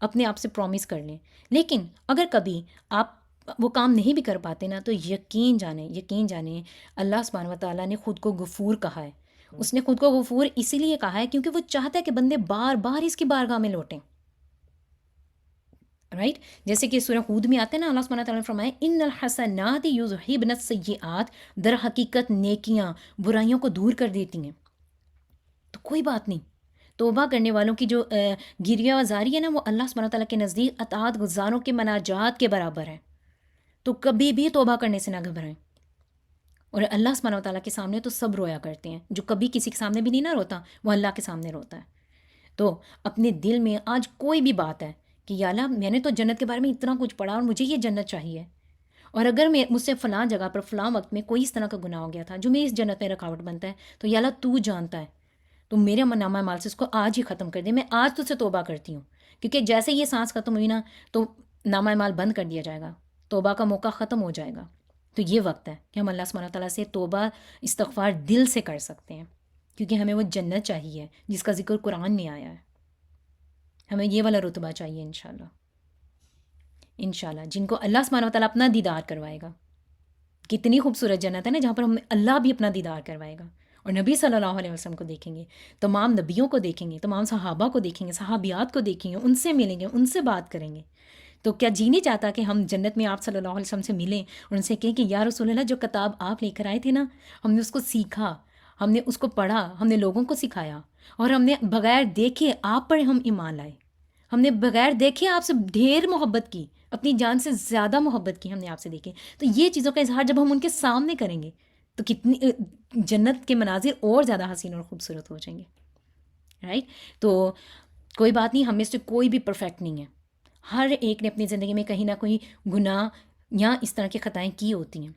اپنے آپ سے پرومس کر لیں. لیکن اگر کبھی آپ وہ کام نہیں بھی کر پاتے نا، تو یقین جانیں اللہ سبحانہ و تعالیٰ نے خود کو غفور کہا ہے. اس نے خود کو غفور اسی لیے کہا ہے کیونکہ وہ چاہتا ہے کہ بندے بار بار اس کی بارگاہ میں لوٹیں. رائٹ، جیسے کہ سورہ ہود میں آتے ہیں نا، اللہ سبحانہ تعالیٰ نے فرمایا ان الحسنات یذہبن السیئات، در حقیقت نیکیاں برائیوں کو دور کر دیتی ہیں. تو کوئی بات نہیں، توبہ کرنے والوں کی جو گریہ وزاری ہے نا، وہ اللہ سبحانہ تعالیٰ کے نزدیک اطاعت گزاروں کے مناجات کے برابر ہے. تو کبھی بھی توبہ کرنے سے نہ گھبرائیں. اور اللہ سبحانہ تعالیٰ کے سامنے تو سب رویا کرتے ہیں، جو کبھی کسی کے سامنے بھی نہیں نہ روتا، وہ اللہ کے سامنے روتا ہے. تو اپنے دل میں آج کوئی بھی بات ہے کہ یا اللہ میں نے تو جنت کے بارے میں اتنا کچھ پڑھا اور مجھے یہ جنت چاہیے، اور اگر مجھ سے فلاں جگہ پر فلاں وقت میں کوئی اس طرح کا گناہ ہو گیا تھا جو میری اس جنت میں رکاوٹ بنتا ہے، تو یا اللہ تو جانتا ہے، تو میرے نامہ اعمال سے اس کو آج ہی ختم کر دے. میں آج تجھ سے توبہ کرتی ہوں، کیونکہ جیسے یہ سانس ختم ہوئی نا تو نامہ اعمال بند کر دیا جائے گا، توبہ کا موقع ختم ہو جائے گا. تو یہ وقت ہے کہ ہم اللہ سبحانہ تعالیٰ سے توبہ استغفار دل سے کر سکتے ہیں، کیونکہ ہمیں وہ جنت چاہیے جس کا ذکر قرآن میں آیا ہے. ہمیں یہ والا رتبہ چاہیے انشاءاللہ جن کو اللہ سبحانہ و تعالیٰ اپنا دیدار کروائے گا. کتنی خوبصورت جنت ہے نا، جہاں پر ہم اللہ بھی اپنا دیدار کروائے گا، اور نبی صلی اللہ علیہ وسلم کو دیکھیں گے، تمام نبیوں کو دیکھیں گے، تمام صحابہ کو دیکھیں گے، صحابیات کو دیکھیں گے، ان سے ملیں گے، ان سے بات کریں گے. تو کیا جی نہیں چاہتا کہ ہم جنت میں آپ صلی اللہ علیہ وسلم سے ملیں اور ان سے کہیں کہ یا رسول اللہ، جو کتاب آپ لے کر آئے تھے نا، ہم نے اس کو سیکھا، ہم نے اس کو پڑھا، ہم نے لوگوں کو سکھایا، اور ہم نے بغیر دیکھے آپ پر ہم ایمان لائے، ہم نے بغیر دیکھے آپ سے ڈھیر محبت کی، اپنی جان سے زیادہ محبت کی ہم نے آپ سے دیکھے. تو یہ چیزوں کا اظہار جب ہم ان کے سامنے کریں گے تو کتنی جنت کے مناظر اور زیادہ حسین اور خوبصورت ہو جائیں گے. رائٹ. تو کوئی بات نہیں، ہم میں سے کوئی بھی پرفیکٹ نہیں ہے. ہر ایک نے اپنی زندگی میں کہیں نہ کوئی گناہ یا اس طرح کی خطائیں کی ہوتی ہیں.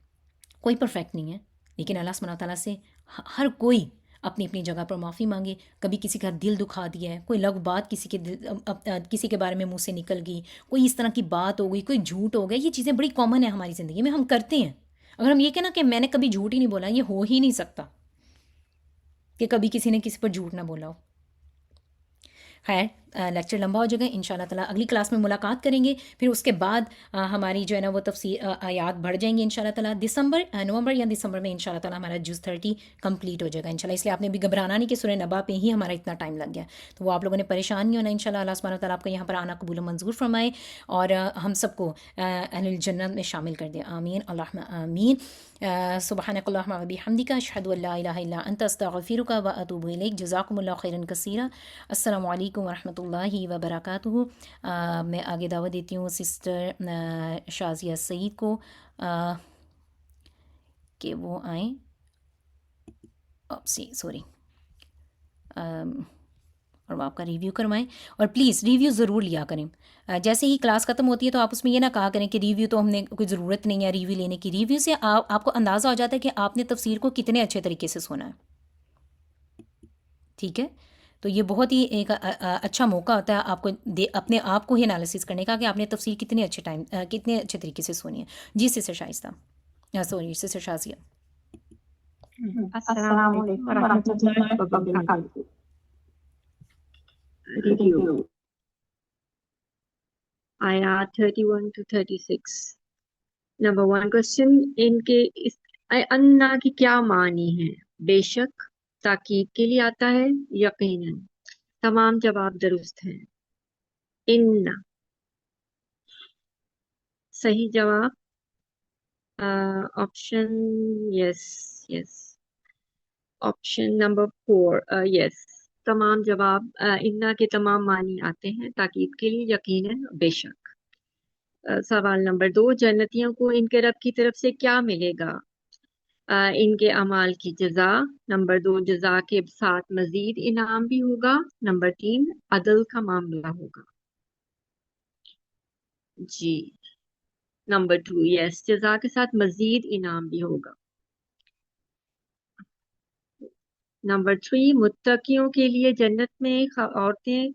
کوئی پرفیکٹ نہیں ہے، لیکن اللہ سبحانہ تعالیٰ سے ہر کوئی اپنی اپنی جگہ پر معافی مانگے. کبھی کسی کا دل دکھا دیا ہے، کوئی لغو بات کسی کے بارے میں منہ سے نکل گئی، کوئی اس طرح کی بات ہو گئی، کوئی جھوٹ ہو گیا. یہ چیزیں بڑی کامن ہیں ہماری زندگی میں، ہم کرتے ہیں. اگر ہم یہ کہنا کہ میں نے کبھی جھوٹ ہی نہیں بولا، یہ ہو ہی نہیں سکتا کہ کبھی کسی نے کسی پر جھوٹ نہ بولا ہو. خیر، لیکچر لمبا ہو جائے گا، ان شاء اللہ تعالیٰ اگلی کلاس میں ملاقات کریں گے. پھر اس کے بعد ہماری جو ہے نا وہ تفسیر آیات بڑھ جائیں گی ان شاء اللہ تعالیٰ. نومبر یا دسمبر میں ان شاء اللہ تعالیٰ ہمارا جز 30 کمپلیٹ ہو جائے گا ان شاء اللہ. اس لیے آپ نے بھی گھبرانا نہیں کہ سورہ نبا پہ ہی ہمارا اتنا ٹائم لگ گیا، تو وہ آپ لوگوں نے پریشان نہیں ہونا ان شاء اللہ. اللہ سبحانہ تعالیٰ آپ کو یہاں پر آنا قبول و منظور فرمائے اور ہم سب کو اہل الجنت میں شامل کر دے. آمین اللہم آمین. سبحانک اللہم و بحمدک، اشہد ان لا الہ الا انت، استغفرک و اتوب الیک. جزاکم اللہ خیرا کثیرا. السلام علیکم ورحمۃ اللہ وبرکاتہ. میں آگے دعوت دیتی ہوں سسٹر شازیہ سعید کو کہ وہ آئیں. سوری، اور وہ آپ کا ریویو کروائیں. اور پلیز ریویو ضرور لیا کریں. جیسے ہی کلاس ختم ہوتی ہے تو آپ اس میں یہ نہ کہا کریں کہ ریویو تو ہم نے کوئی ضرورت نہیں ہے ریویو لینے کی. ریویو سے آپ کو اندازہ ہو جاتا ہے کہ آپ نے تفسیر کو کتنے اچھے طریقے سے سنا ہے. ٹھیک ہے، تو یہ بہت ہی ایک اچھا موقع ہوتا ہے آپ کو اپنے آپ کو ہی انالیسس کرنے کا کہ آپ نے تفسیر کتنے اچھے طریقے سے سنی ہے. جی سسٹر شائستہ، سوری سسٹر شازیہ. السلام علیکم ورحمۃ اللہ وبرکاتہ. ریویو آیات 31 to 36. نمبر 1 کوشچن، ان کے انا کی کیا معنی ہے؟ بے شک تاکید کے لیے آتا ہے، یقیناً. تمام جواب درست ہیں. ان صحیح جواب آپشن یس. آپشن نمبر 4 یس. تمام جواب انا کے تمام معنی آتے ہیں، تاکید کے لیے، یقیناً، بے شک. سوال نمبر 2، جنتیوں کو ان کے رب کی طرف سے کیا ملے گا؟ ان کے اعمال کی جزا. نمبر 2، جزا کے ساتھ مزید انعام بھی ہوگا. نمبر 3، عدل کا معاملہ ہوگا. جی. نمبر 2 یس، جزا کے ساتھ مزید انعام بھی ہوگا. نمبر 3، متقیوں کے لیے جنت میں عورتیں،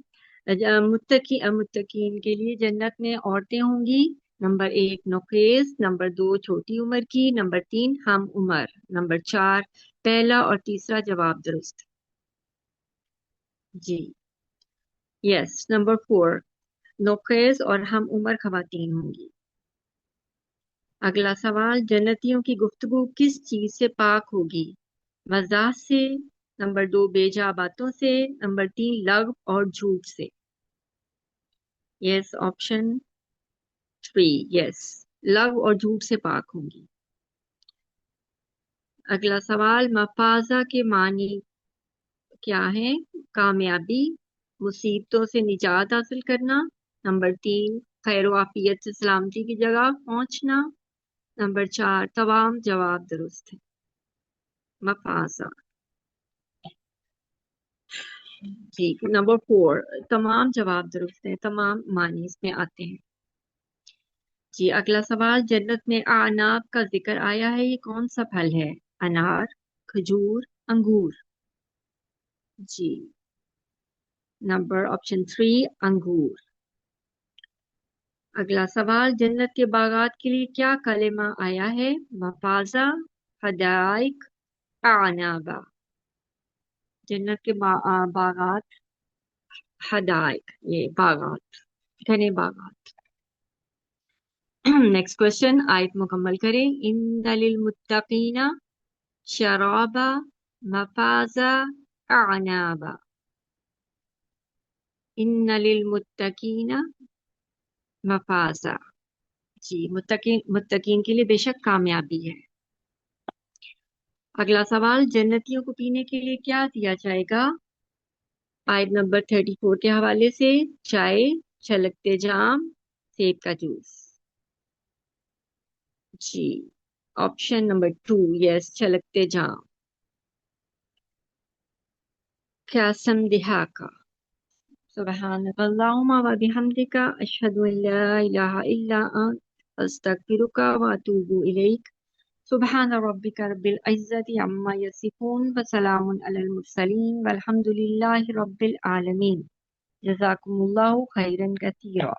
متقین کے لیے جنت میں عورتیں ہوں گی نمبر 1 نوخیز، نمبر 2 چھوٹی عمر کی، نمبر 3 ہم عمر، نمبر 4 پہلا اور تیسرا جواب درست ہے۔ جی یس نمبر 4 نوخیز اور ہم عمر خواتین ہوں گی۔ اگلا سوال، جنتیوں کی گفتگو کس چیز سے پاک ہوگی؟ مزاح سے، نمبر 2 بیجا باتوں سے، نمبر 3 لغو اور جھوٹ سے۔ یس آپشن 3 یس لغو اور جھوٹ سے پاک ہوں گی۔ اگلا سوال، مفازہ کے معنی کیا ہے؟ کامیابی، مصیبتوں سے نجات حاصل کرنا، نمبر 3 خیر و عافیت سے سلامتی کی جگہ پہنچنا، نمبر 4 تمام جواب درست ہے۔ مفازہ جی نمبر 4 تمام جواب درست ہیں، تمام معنی اس میں آتے ہیں۔ جی اگلا سوال، جنت میں اعناب کا ذکر آیا ہے، یہ کون سا پھل ہے؟ انار، کھجور، انگور۔ جی نمبر آپشن 3 انگور۔ اگلا سوال، جنت کے باغات کے لیے کیا کلمہ آیا ہے؟ مفازہ، حدائق، اعنابا۔ جنت کے باغات، حدائق، یہ باغات، گھنے باغات۔ نیکسٹ کوشچن، آیت مکمل کریں۔ ان للمتقین شرابا مفازا اعنابا۔ ان للمتقین مفازا، جی متقین کے لیے بے شک کامیابی ہے۔ اگلا سوال، جنتیوں کو پینے کے لیے کیا دیا جائے گا؟ آیت نمبر 34 کے حوالے سے، چائے، چھلکتے جام، سیب کا جوس۔ جی آپشن نمبر 2 یس چھلکتے جام۔ قاسم دہاکا۔ سبحانک اللہم و بحمدک اشہد ان لا الہ الا انت استغفرک و اتوب الیک۔ سبحان ربک رب العزت عما یصفون وسلام علی المرسلین والحمد للہ رب العالمین۔ جزاکم اللہ خیرا کثیرا۔